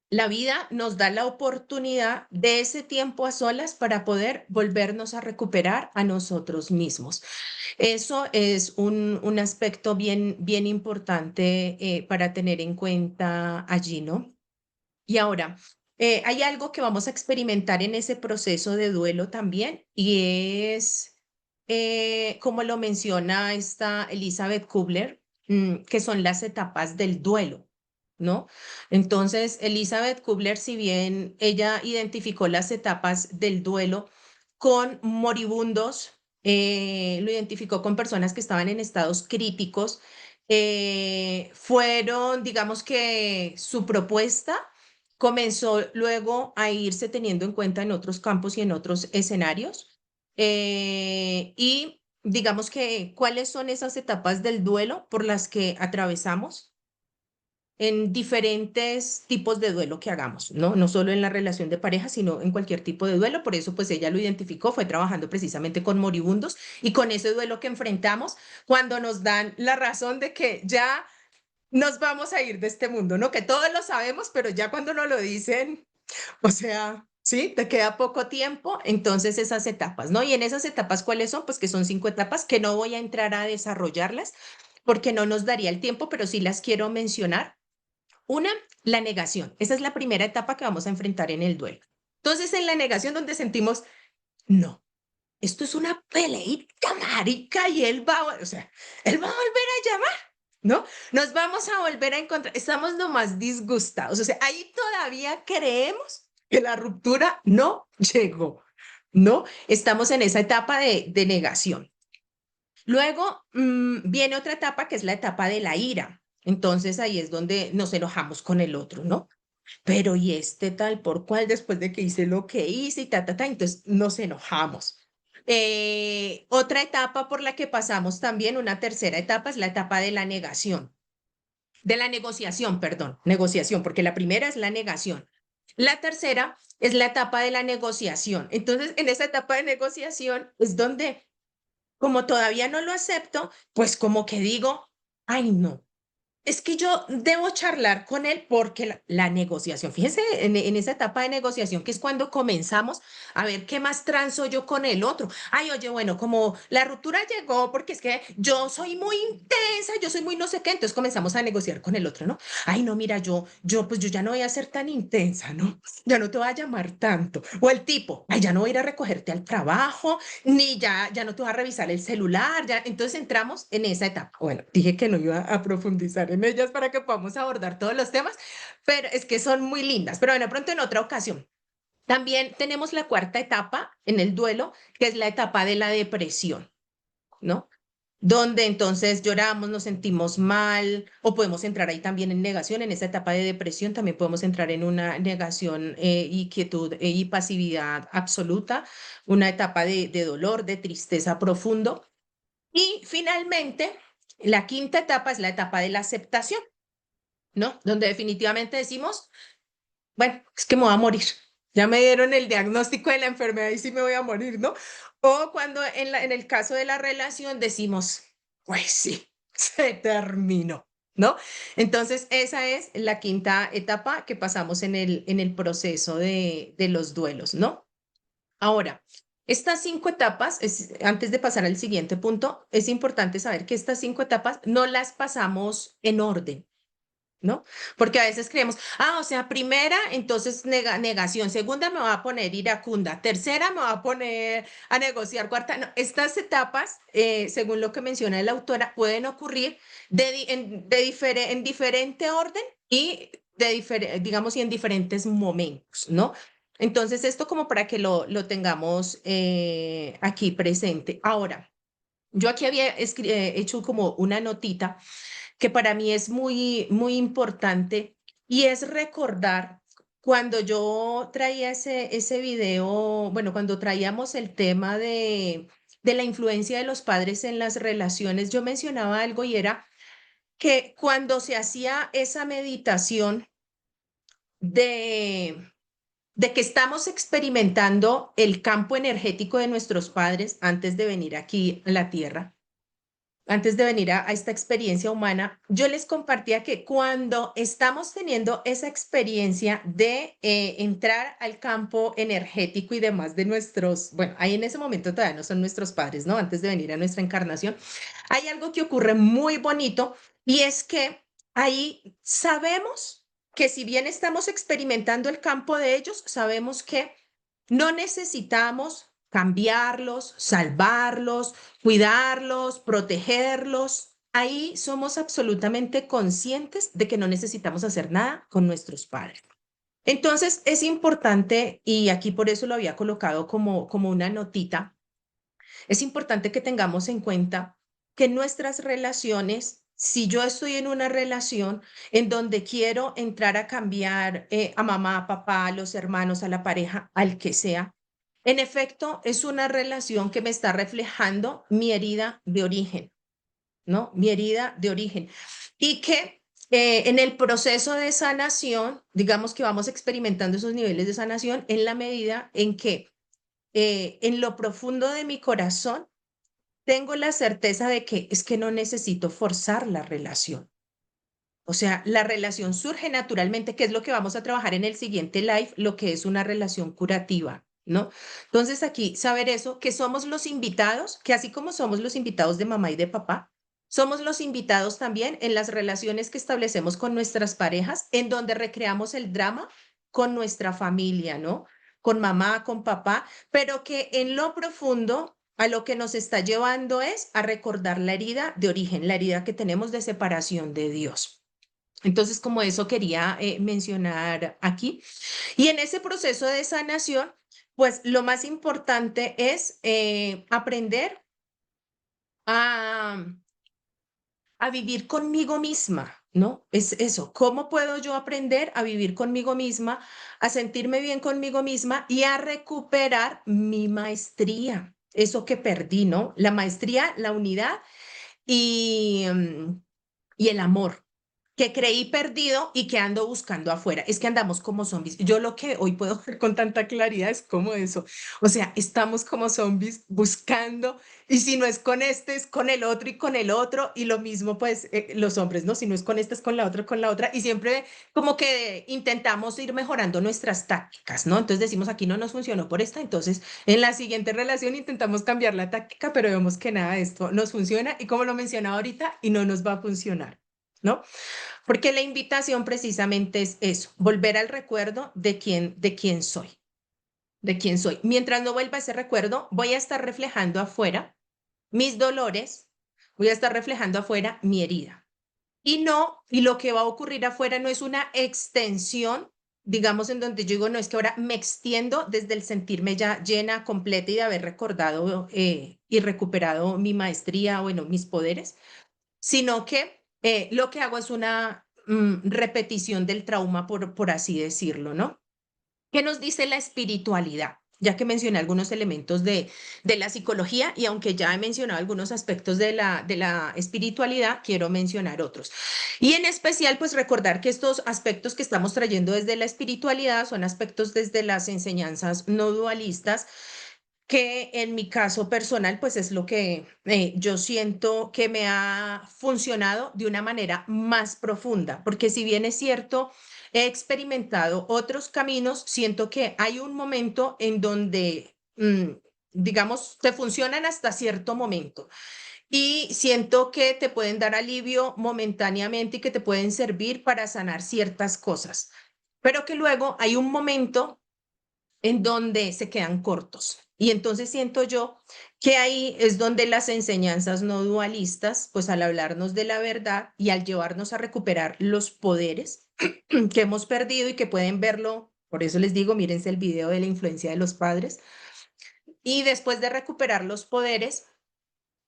La vida nos da la oportunidad de ese tiempo a solas para poder volvernos a recuperar a nosotros mismos. Eso es un aspecto bien importante para tener en cuenta allí, ¿no? Y ahora, hay algo que vamos a experimentar en ese proceso de duelo también, y es, como lo menciona esta Elizabeth Kubler, que son las etapas del duelo, ¿no? Entonces, Elizabeth Kubler, si bien ella identificó las etapas del duelo con moribundos, lo identificó con personas que estaban en estados críticos, fueron, digamos que su propuesta comenzó luego a irse teniendo en cuenta en otros campos y en otros escenarios. Y digamos que, ¿cuáles son esas etapas del duelo por las que atravesamos en diferentes tipos de duelo que hagamos, ¿no? No solo en la relación de pareja, sino en cualquier tipo de duelo? Por eso, pues ella lo identificó, fue trabajando precisamente con moribundos y con ese duelo que enfrentamos cuando nos dan la razón de que ya nos vamos a ir de este mundo, ¿no? Que todos lo sabemos, pero ya cuando nos lo dicen, o sea, sí, te queda poco tiempo, entonces esas etapas, ¿no? Y en esas etapas, ¿cuáles son? Pues que son 5 etapas que no voy a entrar a desarrollarlas porque no nos daría el tiempo, pero sí las quiero mencionar. Una, la negación. Esa es la primera etapa que vamos a enfrentar en el duelo. Entonces, en la negación donde sentimos, no, esto es una peleita marica y él va, o sea, él va a volver a llamar, ¿no? Nos vamos a volver a encontrar, estamos nomás disgustados, o sea, ahí todavía creemos que la ruptura no llegó, ¿no? Estamos en esa etapa de negación. Luego viene otra etapa que es la etapa de la ira. Entonces ahí es donde nos enojamos con el otro, ¿no? Pero y este tal por cual después de que hice lo que hice y entonces nos enojamos. Otra etapa por la que pasamos también, una tercera etapa, es la etapa de la negación, de la negociación, perdón, negociación, porque la primera es la negación. La tercera es la etapa de la negociación. Entonces, en esa etapa de negociación es donde, como todavía no lo acepto, pues como que digo, ay, no, es que yo debo charlar con él porque la negociación, fíjese en esa etapa de negociación que es cuando comenzamos a ver qué más transo yo con el otro. Ay, oye, bueno, como la ruptura llegó porque es que yo soy muy intensa, yo soy muy no sé qué, entonces comenzamos a negociar con el otro, ¿no? Ay, no, mira, pues yo ya no voy a ser tan intensa, ¿no? Ya no te voy a llamar tanto. O el tipo, ay, ya no voy a ir a recogerte al trabajo, ni ya no te voy a revisar el celular, ya. Entonces entramos en esa etapa. Bueno, dije que no iba a profundizar en ellas para que podamos abordar todos los temas, pero es que son muy lindas. Pero bueno, pronto en otra ocasión. También tenemos la cuarta etapa en el duelo, que es la etapa de la depresión, ¿no? donde entonces lloramos, nos sentimos mal, o podemos entrar ahí también en negación, en esa etapa de depresión también podemos entrar en una negación y quietud y pasividad absoluta, una etapa de dolor, de tristeza profundo. Y finalmente, la quinta etapa es la etapa de la aceptación, ¿no? Donde definitivamente decimos, bueno, es que me voy a morir. Ya me dieron el diagnóstico de la enfermedad y sí me voy a morir, ¿no? O cuando en el caso de la relación decimos, pues sí, se terminó, ¿no? Entonces, esa es la quinta etapa que pasamos en el proceso de los duelos, ¿no? Ahora, estas cinco etapas, antes de pasar al siguiente punto, es importante saber que estas cinco etapas no las pasamos en orden. ¿No? Porque a veces creemos, o sea, primera, entonces negación, segunda me va a poner iracunda, tercera me va a poner a negociar, cuarta, no, estas etapas, según lo que menciona la autora, pueden ocurrir en diferente orden y digamos, y en diferentes momentos, ¿no? Entonces, esto como para que lo tengamos aquí presente. Ahora, yo aquí había hecho como una notita que para mí es muy, muy importante y es recordar cuando yo traía ese video, bueno, cuando traíamos el tema de la influencia de los padres en las relaciones, yo mencionaba algo y era que cuando se hacía esa meditación de... de que estamos experimentando el campo energético de nuestros padres antes de venir aquí a la Tierra, antes de venir a esta experiencia humana, yo les compartía que cuando estamos teniendo esa experiencia de entrar al campo energético y demás de nuestros, bueno, ahí en ese momento todavía no son nuestros padres, ¿no? Antes de venir a nuestra encarnación, hay algo que ocurre muy bonito y es que ahí sabemos que si bien estamos experimentando el campo de ellos, sabemos que no necesitamos cambiarlos, salvarlos, cuidarlos, protegerlos. Ahí somos absolutamente conscientes de que no necesitamos hacer nada con nuestros padres. Entonces es importante, y aquí por eso lo había colocado como una notita, es importante que tengamos en cuenta que nuestras relaciones, si yo estoy en una relación en donde quiero entrar a cambiar a mamá, a papá, a los hermanos, a la pareja, al que sea, en efecto es una relación que me está reflejando mi herida de origen, ¿no? Mi herida de origen. Y que en el proceso de sanación, digamos que vamos experimentando esos niveles de sanación en la medida en que en lo profundo de mi corazón tengo la certeza de que es que no necesito forzar la relación. O sea, la relación surge naturalmente, que es lo que vamos a trabajar en el siguiente live, lo que es una relación curativa, ¿no? Entonces aquí saber eso, que somos los invitados, que así como somos los invitados de mamá y de papá, somos los invitados también en las relaciones que establecemos con nuestras parejas, en donde recreamos el drama con nuestra familia, ¿no? Con mamá, con papá, pero que en lo profundo a lo que nos está llevando es a recordar la herida de origen, la herida que tenemos de separación de Dios. Entonces, como eso quería mencionar aquí. Y en ese proceso de sanación, pues lo más importante es aprender a, a vivir conmigo misma, ¿no? Es eso, ¿cómo puedo yo aprender a vivir conmigo misma, a sentirme bien conmigo misma y a recuperar mi maestría? Eso que perdí, ¿no? La maestría, la unidad y el amor que creí perdido y que ando buscando afuera. Es que andamos como zombies. Yo lo que hoy puedo ver con tanta claridad es como eso. O sea, estamos como zombies buscando y si no es con este, es con el otro y con el otro y lo mismo pues los hombres, ¿no? Si no es con este, es con la otra y siempre como que intentamos ir mejorando nuestras tácticas, ¿no? Entonces decimos aquí no nos funcionó por esta, entonces en la siguiente relación intentamos cambiar la táctica, pero vemos que nada de esto nos funciona y como lo mencionaba ahorita y no nos va a funcionar, ¿no? Porque la invitación precisamente es eso, volver al recuerdo de quién soy, de quién soy. Mientras no vuelva ese recuerdo, voy a estar reflejando afuera mis dolores, voy a estar reflejando afuera mi herida. Y no, y lo que va a ocurrir afuera no es una extensión digamos, en donde yo digo, no, es que ahora me extiendo desde el sentirme ya llena, completa y de haber recordado y recuperado mi maestría, bueno, mis poderes, sino que lo que hago es una repetición del trauma, por así decirlo, ¿no? ¿Qué nos dice la espiritualidad? Ya que mencioné algunos elementos de la psicología y aunque ya he mencionado algunos aspectos de la espiritualidad, quiero mencionar otros. Y en especial, pues recordar que estos aspectos que estamos trayendo desde la espiritualidad son aspectos desde las enseñanzas no dualistas, que en mi caso personal, pues es lo que yo siento que me ha funcionado de una manera más profunda, porque si bien es cierto, he experimentado otros caminos, siento que hay un momento en donde, digamos, te funcionan hasta cierto momento y siento que te pueden dar alivio momentáneamente y que te pueden servir para sanar ciertas cosas, pero que luego hay un momento en donde se quedan cortos. Y entonces siento yo que ahí es donde las enseñanzas no dualistas, pues al hablarnos de la verdad y al llevarnos a recuperar los poderes que hemos perdido y que pueden verlo, por eso les digo, mírense el video de la influencia de los padres, y después de recuperar los poderes,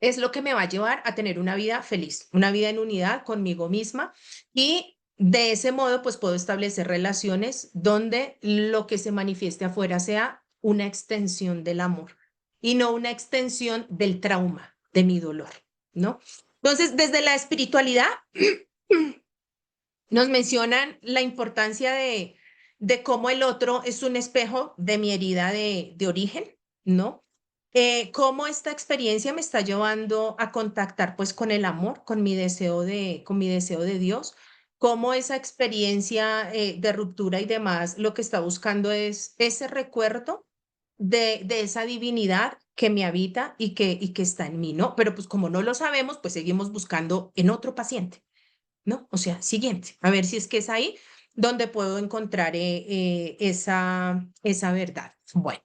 es lo que me va a llevar a tener una vida feliz, una vida en unidad conmigo misma y de ese modo pues puedo establecer relaciones donde lo que se manifieste afuera sea una extensión del amor y no una extensión del trauma, de mi dolor, ¿no? Entonces, desde la espiritualidad nos mencionan la importancia de cómo el otro es un espejo de mi herida de origen, ¿no? Cómo esta experiencia me está llevando a contactar pues con el amor, con mi deseo de Dios, cómo esa experiencia de ruptura y demás lo que está buscando es ese recuerdo de esa divinidad que me habita y que está en mí, ¿no? Pero pues como no lo sabemos, pues seguimos buscando en otro paciente. ¿No? O sea, siguiente, a ver si es que es ahí donde puedo encontrar esa verdad. Bueno,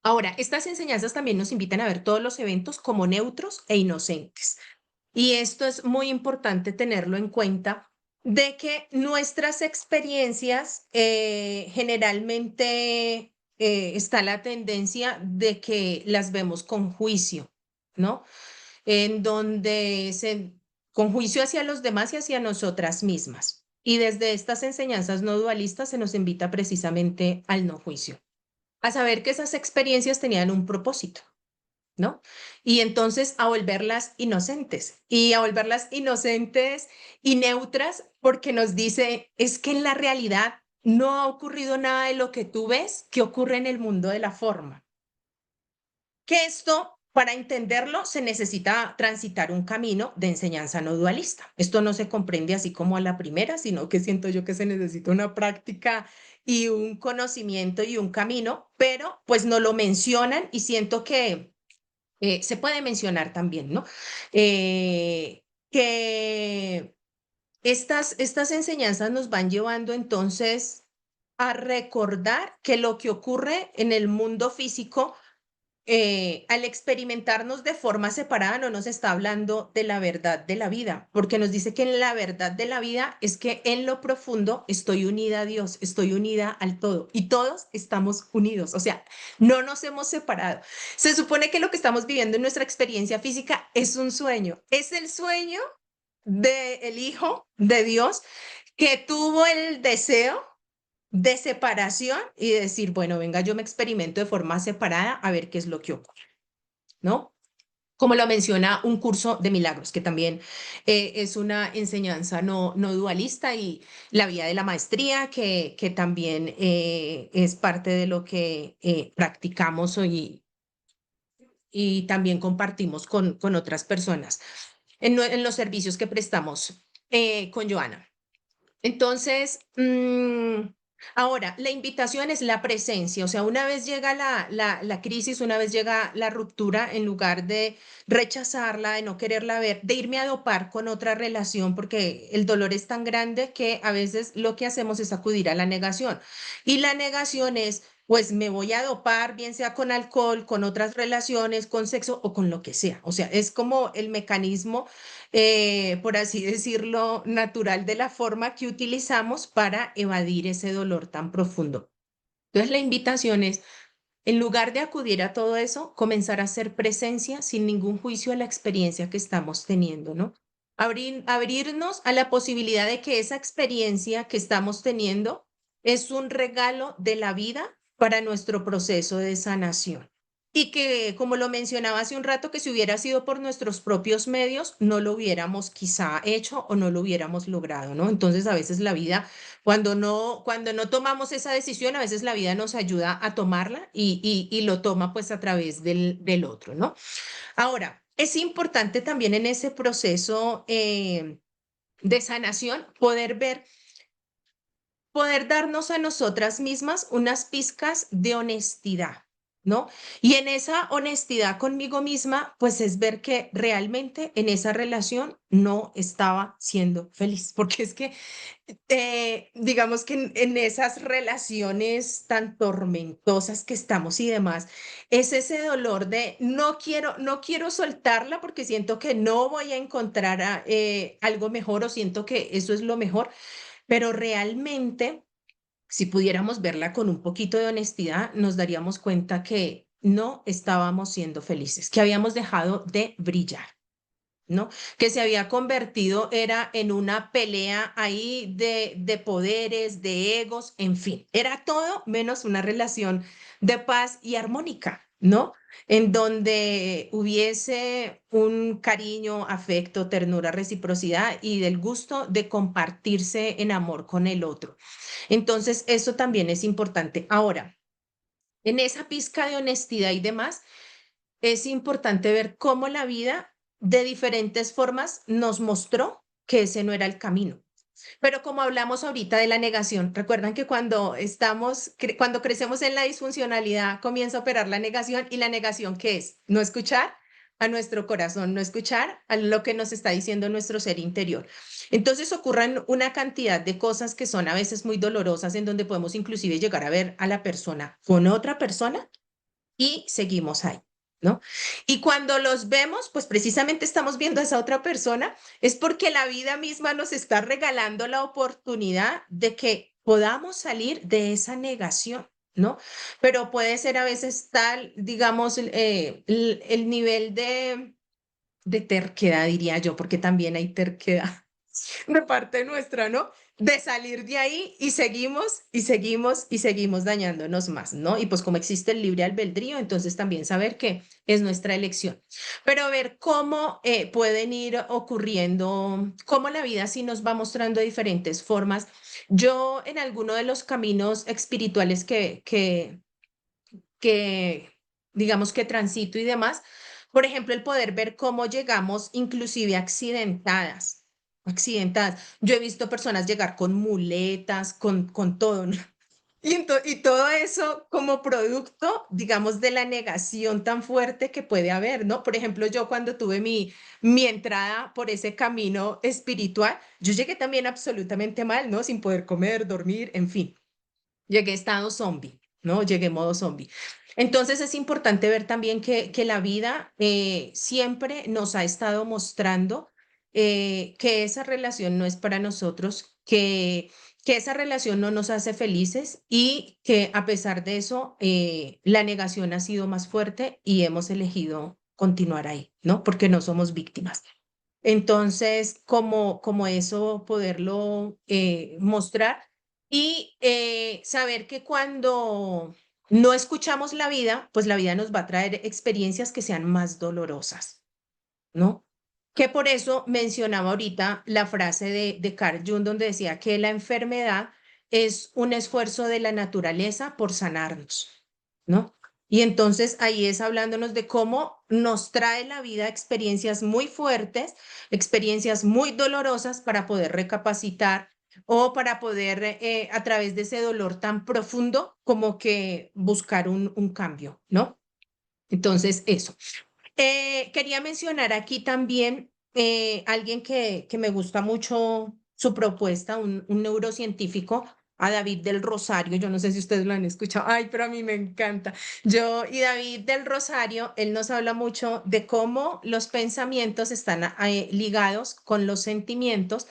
ahora, estas enseñanzas también nos invitan a ver todos los eventos como neutros e inocentes. Y esto es muy importante tenerlo en cuenta, de que nuestras experiencias generalmente está la tendencia de que las vemos con juicio, ¿no? En donde con juicio hacia los demás y hacia nosotras mismas. Y desde estas enseñanzas no dualistas se nos invita precisamente al no juicio, a saber que esas experiencias tenían un propósito, ¿no? Y entonces a volverlas inocentes y a volverlas inocentes y neutras porque nos dice, es que en la realidad no ha ocurrido nada de lo que tú ves que ocurre en el mundo de la forma. Que esto, para entenderlo, se necesita transitar un camino de enseñanza no dualista. Esto no se comprende así como a la primera, sino que siento yo que se necesita una práctica y un conocimiento y un camino, pero pues no lo mencionan y siento que se puede mencionar también, ¿no? Que estas enseñanzas nos van llevando entonces a recordar que lo que ocurre en el mundo físico al experimentarnos de forma separada no nos está hablando de la verdad de la vida, porque nos dice que en la verdad de la vida es que en lo profundo estoy unida a Dios, estoy unida al todo y todos estamos unidos, o sea, no nos hemos separado. Se supone que lo que estamos viviendo en nuestra experiencia física es un sueño, es el sueño del Hijo de Dios que tuvo el deseo de separación y decir, bueno, venga, yo me experimento de forma separada a ver qué es lo que ocurre, ¿no? Como lo menciona un curso de milagros, que también es una enseñanza no dualista y la vía de la maestría, que también es parte de lo que practicamos hoy y también compartimos con otras personas en los servicios que prestamos con Joana. Entonces, ahora, la invitación es la presencia, o sea, una vez llega la crisis, una vez llega la ruptura, en lugar de rechazarla, de no quererla ver, de irme a dopar con otra relación, porque el dolor es tan grande que a veces lo que hacemos es acudir a la negación. Y la negación es pues me voy a dopar, bien sea con alcohol, con otras relaciones, con sexo o con lo que sea. O sea, es como el mecanismo, por así decirlo, natural de la forma que utilizamos para evadir ese dolor tan profundo. Entonces, la invitación es, en lugar de acudir a todo eso, comenzar a hacer presencia sin ningún juicio a la experiencia que estamos teniendo, ¿no? Abrirnos a la posibilidad de que esa experiencia que estamos teniendo es un regalo de la vida para nuestro proceso de sanación. Y que, como lo mencionaba hace un rato, que si hubiera sido por nuestros propios medios, no lo hubiéramos quizá hecho o no lo hubiéramos logrado, ¿no? Entonces, a veces la vida cuando no tomamos esa decisión, a veces la vida nos ayuda a tomarla y lo toma pues a través del otro, ¿no? Ahora, es importante también en ese proceso de sanación poder darnos a nosotras mismas unas pizcas de honestidad, ¿no? Y en esa honestidad conmigo misma, pues es ver que realmente en esa relación no estaba siendo feliz, porque es que digamos que en esas relaciones tan tormentosas que estamos y demás, es ese dolor de no quiero soltarla porque siento que no voy a encontrar algo mejor o siento que eso es lo mejor, pero realmente, si pudiéramos verla con un poquito de honestidad, nos daríamos cuenta que no estábamos siendo felices, que habíamos dejado de brillar. ¿No? Que se había convertido era en una pelea ahí de poderes, de egos, en fin, era todo menos una relación de paz y armónica, ¿no? En donde hubiese un cariño, afecto, ternura, reciprocidad y del gusto de compartirse en amor con el otro. Entonces, eso también es importante. Ahora, en esa pizca de honestidad y demás, es importante ver cómo la vida de diferentes formas nos mostró que ese no era el camino. Pero como hablamos ahorita de la negación, recuerdan que cuando crecemos en la disfuncionalidad, comienza a operar la negación y la negación, ¿qué es? No escuchar a nuestro corazón, no escuchar a lo que nos está diciendo nuestro ser interior. Entonces ocurren una cantidad de cosas que son a veces muy dolorosas en donde podemos inclusive llegar a ver a la persona con otra persona y seguimos ahí, ¿no? Y cuando los vemos, pues precisamente estamos viendo a esa otra persona, es porque la vida misma nos está regalando la oportunidad de que podamos salir de esa negación, ¿no? Pero puede ser a veces tal, digamos, el nivel de terquedad, diría yo, porque también hay terquedad de parte nuestra, ¿no? De salir de ahí y seguimos y seguimos y seguimos dañándonos más, ¿no? Y pues como existe el libre albedrío, entonces también saber que es nuestra elección. Pero ver cómo pueden ir ocurriendo, cómo la vida sí nos va mostrando de diferentes formas. Yo en alguno de los caminos espirituales que digamos que transito y demás, por ejemplo, el poder ver cómo llegamos inclusive accidentadas. Yo he visto personas llegar con muletas, con todo, ¿no? Y todo eso como producto, digamos, de la negación tan fuerte que puede haber, ¿no? Por ejemplo, yo cuando tuve mi entrada por ese camino espiritual, yo llegué también absolutamente mal, ¿no? Sin poder comer, dormir, en fin. Llegué estado zombie, ¿no? Llegué modo zombie. Entonces es importante ver también que la vida siempre nos ha estado mostrando que esa relación no es para nosotros, que esa relación no nos hace felices y que a pesar de eso, la negación ha sido más fuerte y hemos elegido continuar ahí, ¿no? Porque no somos víctimas. Entonces, como eso, poderlo mostrar y saber que cuando no escuchamos la vida, pues la vida nos va a traer experiencias que sean más dolorosas, ¿no? Que por eso mencionaba ahorita la frase de Carl Jung, donde decía que la enfermedad es un esfuerzo de la naturaleza por sanarnos, ¿no? Y entonces ahí es hablándonos de cómo nos trae la vida experiencias muy fuertes, experiencias muy dolorosas para poder recapacitar o para poder a través de ese dolor tan profundo como que buscar un cambio, ¿no? Entonces, eso. Quería mencionar aquí también alguien que me gusta mucho su propuesta, un neurocientífico. a David del Rosario, yo no sé si ustedes lo han escuchado, ay, pero a mí me encanta. Y David del Rosario, él nos habla mucho de cómo los pensamientos están ligados con los sentimientos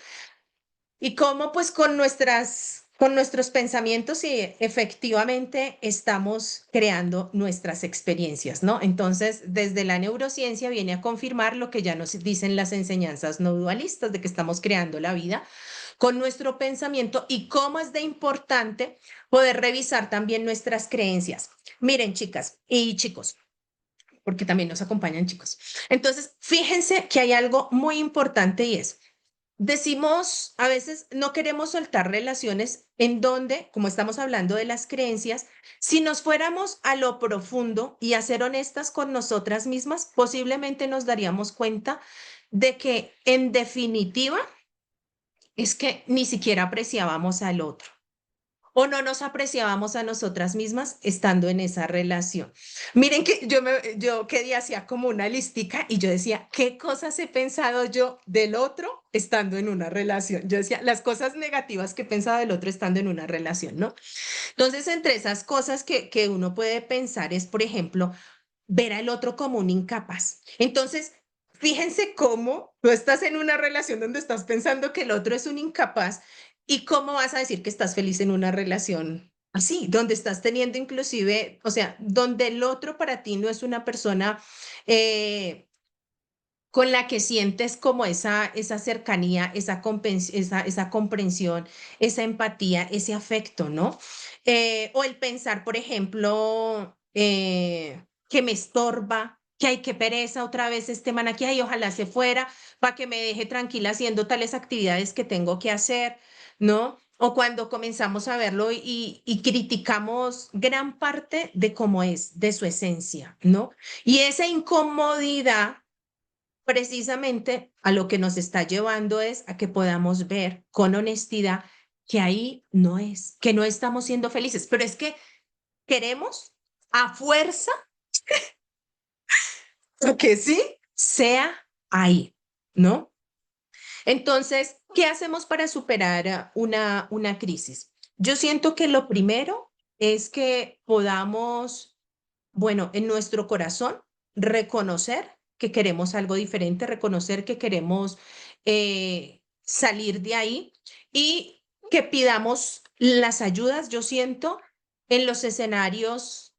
y cómo pues con nuestros pensamientos sí, efectivamente estamos creando nuestras experiencias, ¿no? Entonces, desde la neurociencia viene a confirmar lo que ya nos dicen las enseñanzas no dualistas, de que estamos creando la vida con nuestro pensamiento y cómo es de importante poder revisar también nuestras creencias. Miren, chicas y chicos, porque también nos acompañan chicos. Entonces, fíjense que hay algo muy importante y es, decimos, a veces no queremos soltar relaciones en donde, como estamos hablando de las creencias, si nos fuéramos a lo profundo y a ser honestas con nosotras mismas, posiblemente nos daríamos cuenta de que en definitiva es que ni siquiera apreciábamos al otro o no nos apreciábamos a nosotras mismas estando en esa relación. Miren que yo qué día hacía como una listica y yo decía, ¿qué cosas he pensado yo del otro estando en una relación? Yo decía, las cosas negativas que he pensado del otro estando en una relación, ¿no? Entonces, entre esas cosas que uno puede pensar es, por ejemplo, ver al otro como un incapaz. Entonces, fíjense cómo tú estás en una relación donde estás pensando que el otro es un incapaz y cómo vas a decir que estás feliz en una relación así, donde estás teniendo inclusive, o sea, donde el otro para ti no es una persona con la que sientes como esa cercanía, esa comprensión, esa empatía, ese afecto, ¿no? O el pensar, por ejemplo, que me estorba, que hay que pereza otra vez este man aquí, ay, ojalá se fuera para que me deje tranquila haciendo tales actividades que tengo que hacer, ¿no? O cuando comenzamos a verlo y criticamos gran parte de cómo es, de su esencia, ¿no? Y esa incomodidad precisamente a lo que nos está llevando es a que podamos ver con honestidad que ahí no es, que no estamos siendo felices, pero es que queremos a fuerza que sí sea ahí, ¿no? Entonces, ¿qué hacemos para superar una crisis? Yo siento que lo primero es que podamos, bueno, en nuestro corazón, reconocer que queremos algo diferente, reconocer que queremos salir de ahí y que pidamos las ayudas, yo siento, en los escenarios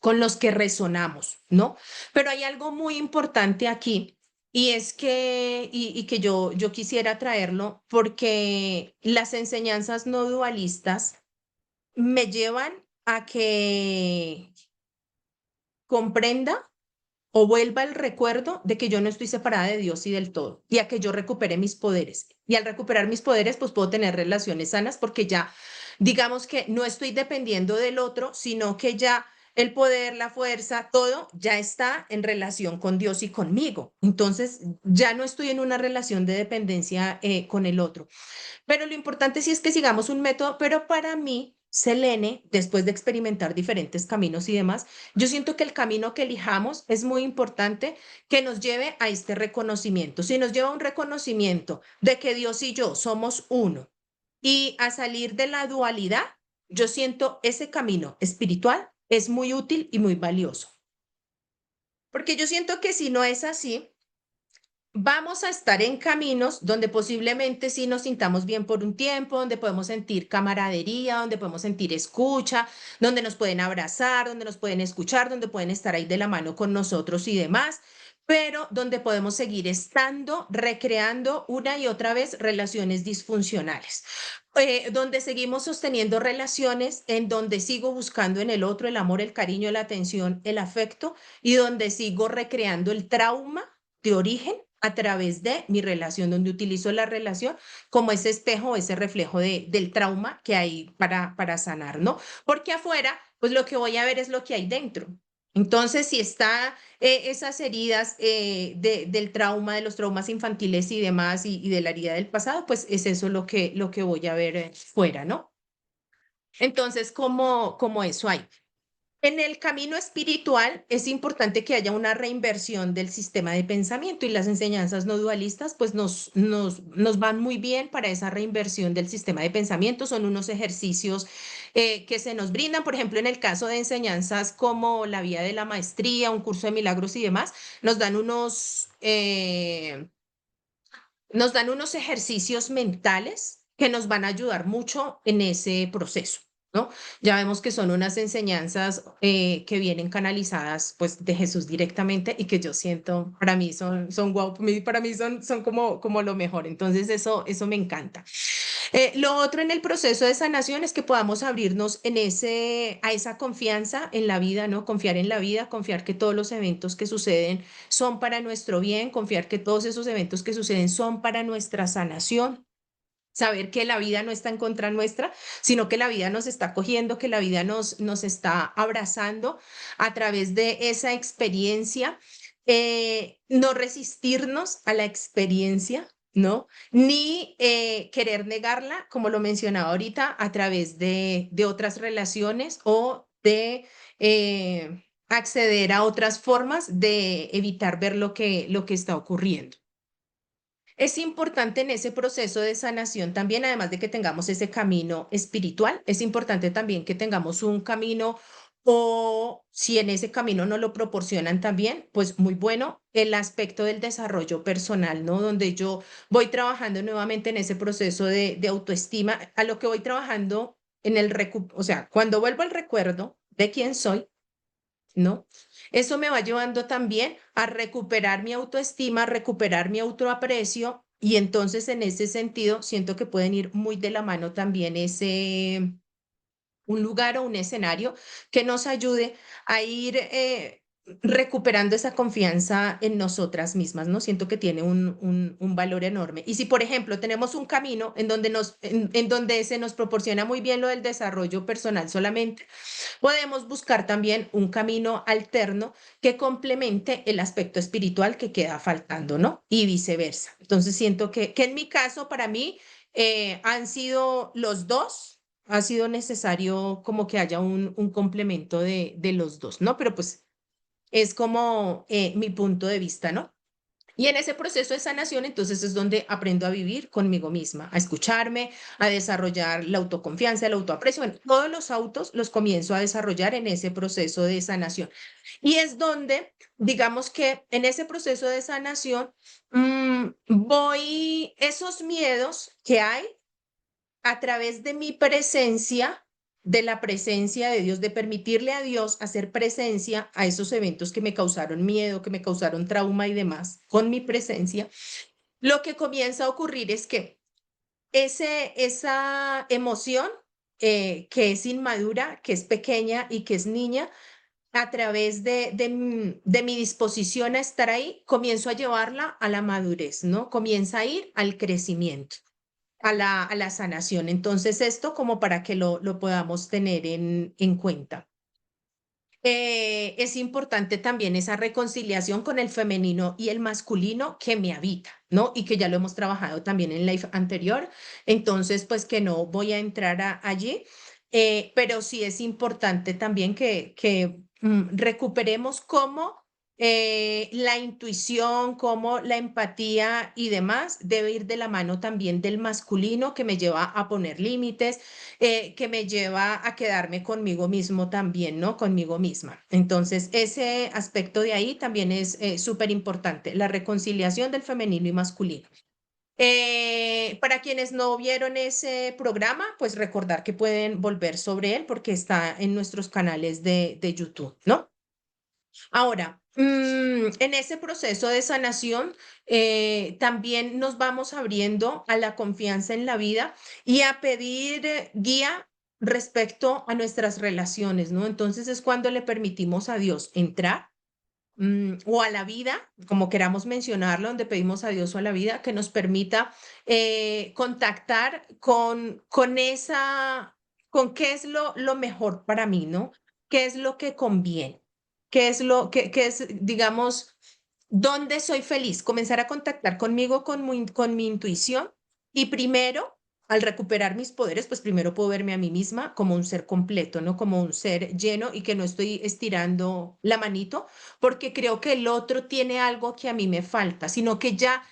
con los que resonamos, ¿no? Pero hay algo muy importante aquí y es que, y que yo quisiera traerlo porque las enseñanzas no dualistas me llevan a que comprenda o vuelva el recuerdo de que yo no estoy separada de Dios y del todo, y a que yo recupere mis poderes. Y al recuperar mis poderes, pues puedo tener relaciones sanas porque ya, digamos que no estoy dependiendo del otro, sino que ya el poder, la fuerza, todo ya está en relación con Dios y conmigo. Entonces, ya no estoy en una relación de dependencia con el otro. Pero lo importante sí es que sigamos un método, pero para mí, Selene, después de experimentar diferentes caminos y demás, yo siento que el camino que elijamos es muy importante que nos lleve a este reconocimiento. Si nos lleva a un reconocimiento de que Dios y yo somos uno y a salir de la dualidad, yo siento ese camino espiritual es muy útil y muy valioso. Porque yo siento que si no es así, vamos a estar en caminos donde posiblemente sí nos sintamos bien por un tiempo, donde podemos sentir camaradería, donde podemos sentir escucha, donde nos pueden abrazar, donde nos pueden escuchar, donde pueden estar ahí de la mano con nosotros y demás, pero donde podemos seguir estando, recreando una y otra vez relaciones disfuncionales, donde seguimos sosteniendo relaciones en donde sigo buscando en el otro el amor, el cariño, la atención, el afecto y donde sigo recreando el trauma de origen a través de mi relación, donde utilizo la relación como ese espejo, ese reflejo del trauma que hay para sanar, ¿no? Porque afuera, pues lo que voy a ver es lo que hay dentro. Entonces, si está esas heridas del trauma, de los traumas infantiles y demás, y de la herida del pasado, pues es eso lo que voy a ver fuera, ¿no? Entonces, como eso hay. En el camino espiritual es importante que haya una reinversión del sistema de pensamiento y las enseñanzas no dualistas pues nos van muy bien para esa reinversión del sistema de pensamiento. Son unos ejercicios que se nos brindan, por ejemplo, en el caso de enseñanzas como la vía de la maestría, un curso de milagros y demás, nos dan nos dan unos ejercicios mentales que nos van a ayudar mucho en ese proceso, ¿no? Ya vemos que son unas enseñanzas que vienen canalizadas pues de Jesús directamente y que yo siento, para mí son wow, para mí son como lo mejor. Entonces eso me encanta. Lo otro en el proceso de sanación es que podamos abrirnos a esa confianza en la vida, ¿no? Confiar en la vida, confiar que todos los eventos que suceden son para nuestro bien, confiar que todos esos eventos que suceden son para nuestra sanación. Saber que la vida no está en contra nuestra, sino que la vida nos está cogiendo, que la vida nos está abrazando a través de esa experiencia. No resistirnos a la experiencia, ¿no? Ni querer negarla, como lo mencionaba ahorita, a través de otras relaciones o de acceder a otras formas de evitar ver lo que está ocurriendo. Es importante en ese proceso de sanación también, además de que tengamos ese camino espiritual, es importante también que tengamos un camino o si en ese camino no lo proporcionan también, pues muy bueno el aspecto del desarrollo personal, ¿no? Donde yo voy trabajando nuevamente en ese proceso de autoestima, a lo que voy trabajando en o sea, cuando vuelvo al recuerdo de quién soy, ¿no? Eso me va llevando también a recuperar mi autoestima, a recuperar mi autoaprecio y entonces en ese sentido siento que pueden ir muy de la mano también un lugar o un escenario que nos ayude a ir recuperando esa confianza en nosotras mismas, ¿no? Siento que tiene un valor enorme. Y si, por ejemplo, tenemos un camino en donde en donde se nos proporciona muy bien lo del desarrollo personal solamente, podemos buscar también un camino alterno que complemente el aspecto espiritual que queda faltando, ¿no? Y viceversa. Entonces siento que en mi caso, para mí, han sido los dos, ha sido necesario como que haya un complemento de los dos, ¿no? Pero pues es como mi punto de vista, ¿no? Y en ese proceso de sanación, entonces es donde aprendo a vivir conmigo misma, a escucharme, a desarrollar la autoconfianza, el autoaprecio. Bueno, todos los autos los comienzo a desarrollar en ese proceso de sanación. Y es donde, digamos que en ese proceso de sanación, esos miedos que hay a través de mi presencia, de la presencia de Dios, de permitirle a Dios hacer presencia a esos eventos que me causaron miedo, que me causaron trauma y demás, con mi presencia, lo que comienza a ocurrir es que esa emoción que es inmadura, que es pequeña y que es niña, a través de mi disposición a estar ahí, comienzo a llevarla a la madurez, ¿no? Comienza a ir al crecimiento a la sanación. Entonces, esto como para que lo podamos tener en cuenta. Es importante también esa reconciliación con el femenino y el masculino que me habita, ¿no? Y que ya lo hemos trabajado también en la anterior. Entonces, pues que no voy a entrar allí, pero sí es importante también que recuperemos cómo la intuición, como la empatía y demás debe ir de la mano también del masculino que me lleva a poner límites, que me lleva a quedarme conmigo mismo también, ¿no? Conmigo misma. Entonces, ese aspecto de ahí también es súper importante, la reconciliación del femenino y masculino. Para quienes no vieron ese programa, pues recordar que pueden volver sobre él porque está en nuestros canales de YouTube, ¿no? Ahora, en ese proceso de sanación, también nos vamos abriendo a la confianza en la vida y a pedir guía respecto a nuestras relaciones, ¿no? Entonces es cuando le permitimos a Dios entrar, o a la vida, como queramos mencionarlo, donde pedimos a Dios o a la vida, que nos permita contactar con qué es lo mejor para mí, ¿no? ¿Qué es lo que conviene? ¿Qué es qué es, digamos, dónde soy feliz? Comenzar a contactar conmigo, con mi intuición y primero al recuperar mis poderes, pues primero puedo verme a mí misma como un ser completo, ¿no? Como un ser lleno y que no estoy estirando la manito porque creo que el otro tiene algo que a mí me falta, sino que ya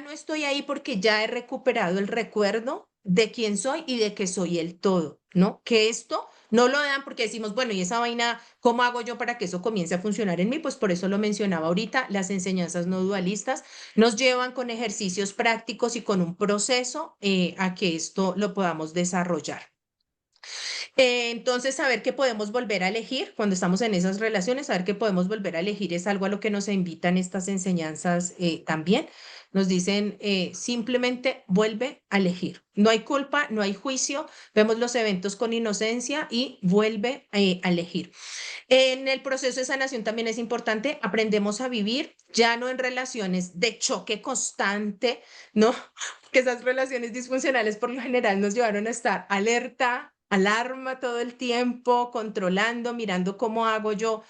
no estoy ahí porque ya he recuperado el recuerdo de quién soy y de que soy el todo, ¿no? Que esto no lo dan porque decimos, bueno, y esa vaina, ¿cómo hago yo para que eso comience a funcionar en mí? Pues por eso lo mencionaba ahorita, las enseñanzas no dualistas nos llevan con ejercicios prácticos y con un proceso a que esto lo podamos desarrollar. Entonces, saber que podemos volver a elegir cuando estamos en esas relaciones, saber que podemos volver a elegir es algo a lo que nos invitan estas enseñanzas también. Nos dicen simplemente vuelve a elegir. No hay culpa, no hay juicio, vemos los eventos con inocencia y vuelve a elegir. En el proceso de sanación también es importante, aprendemos a vivir ya no en relaciones de choque constante, ¿no? Que esas relaciones disfuncionales por lo general nos llevaron a estar alerta, alarma todo el tiempo, controlando, mirando cómo hago yo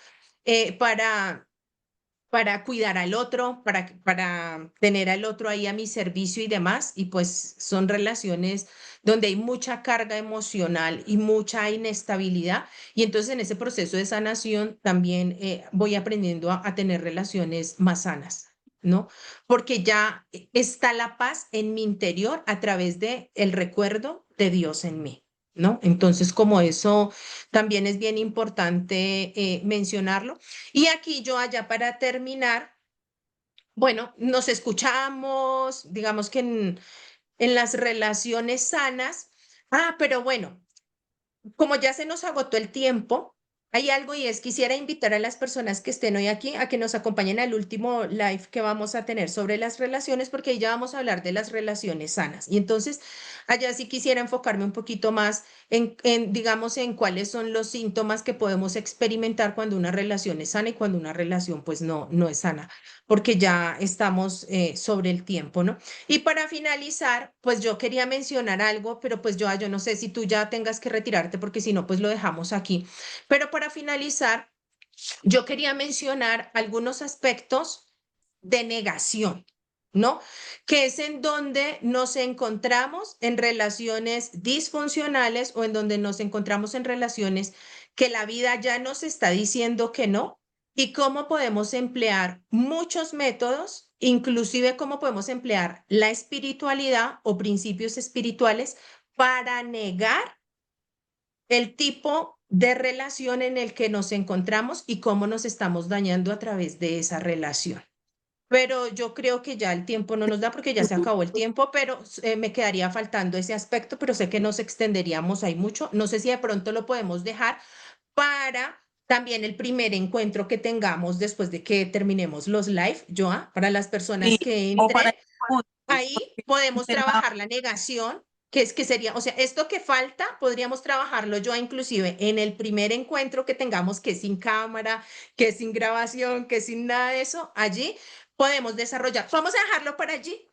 para cuidar al otro, para tener al otro ahí a mi servicio y demás. Y pues son relaciones donde hay mucha carga emocional y mucha inestabilidad. Y entonces en ese proceso de sanación también voy aprendiendo a tener relaciones más sanas. ¿No? Porque ya está la paz en mi interior a través de el recuerdo de Dios en mí, ¿no? Entonces, como eso también es bien importante mencionarlo. Y aquí yo allá para terminar, bueno, nos escuchamos, digamos que en las relaciones sanas. Ah, pero bueno, como ya se nos agotó el tiempo, hay algo y es quisiera invitar a las personas que estén hoy aquí a que nos acompañen al último live que vamos a tener sobre las relaciones, porque ahí ya vamos a hablar de las relaciones sanas. Y entonces, allá sí quisiera enfocarme un poquito más digamos, en cuáles son los síntomas que podemos experimentar cuando una relación es sana y cuando una relación, pues, no es sana, porque ya estamos sobre el tiempo, ¿no? Y para finalizar, pues yo quería mencionar algo, pero pues yo no sé si tú ya tengas que retirarte porque si no, pues lo dejamos aquí. Pero para finalizar, yo quería mencionar algunos aspectos de negación, ¿no? Que es en donde nos encontramos en relaciones disfuncionales o en donde nos encontramos en relaciones que la vida ya nos está diciendo que no y cómo podemos emplear muchos métodos, inclusive cómo podemos emplear la espiritualidad o principios espirituales para negar el tipo de relación en el que nos encontramos y cómo nos estamos dañando a través de esa relación. Pero yo creo que ya el tiempo no nos da porque ya se acabó el tiempo, pero me quedaría faltando ese aspecto, pero sé que nos extenderíamos ahí mucho. No sé si de pronto lo podemos dejar para también el primer encuentro que tengamos después de que terminemos los live, Joa, para las Sí, personas que o para entren. juntos, Ahí porque un podemos tema, trabajar la negación, que es que sería, o sea, esto que falta, podríamos trabajarlo yo inclusive en el primer encuentro que tengamos, que es sin cámara, que es sin grabación, que es sin nada de eso, allí podemos desarrollar. Vamos a dejarlo para allí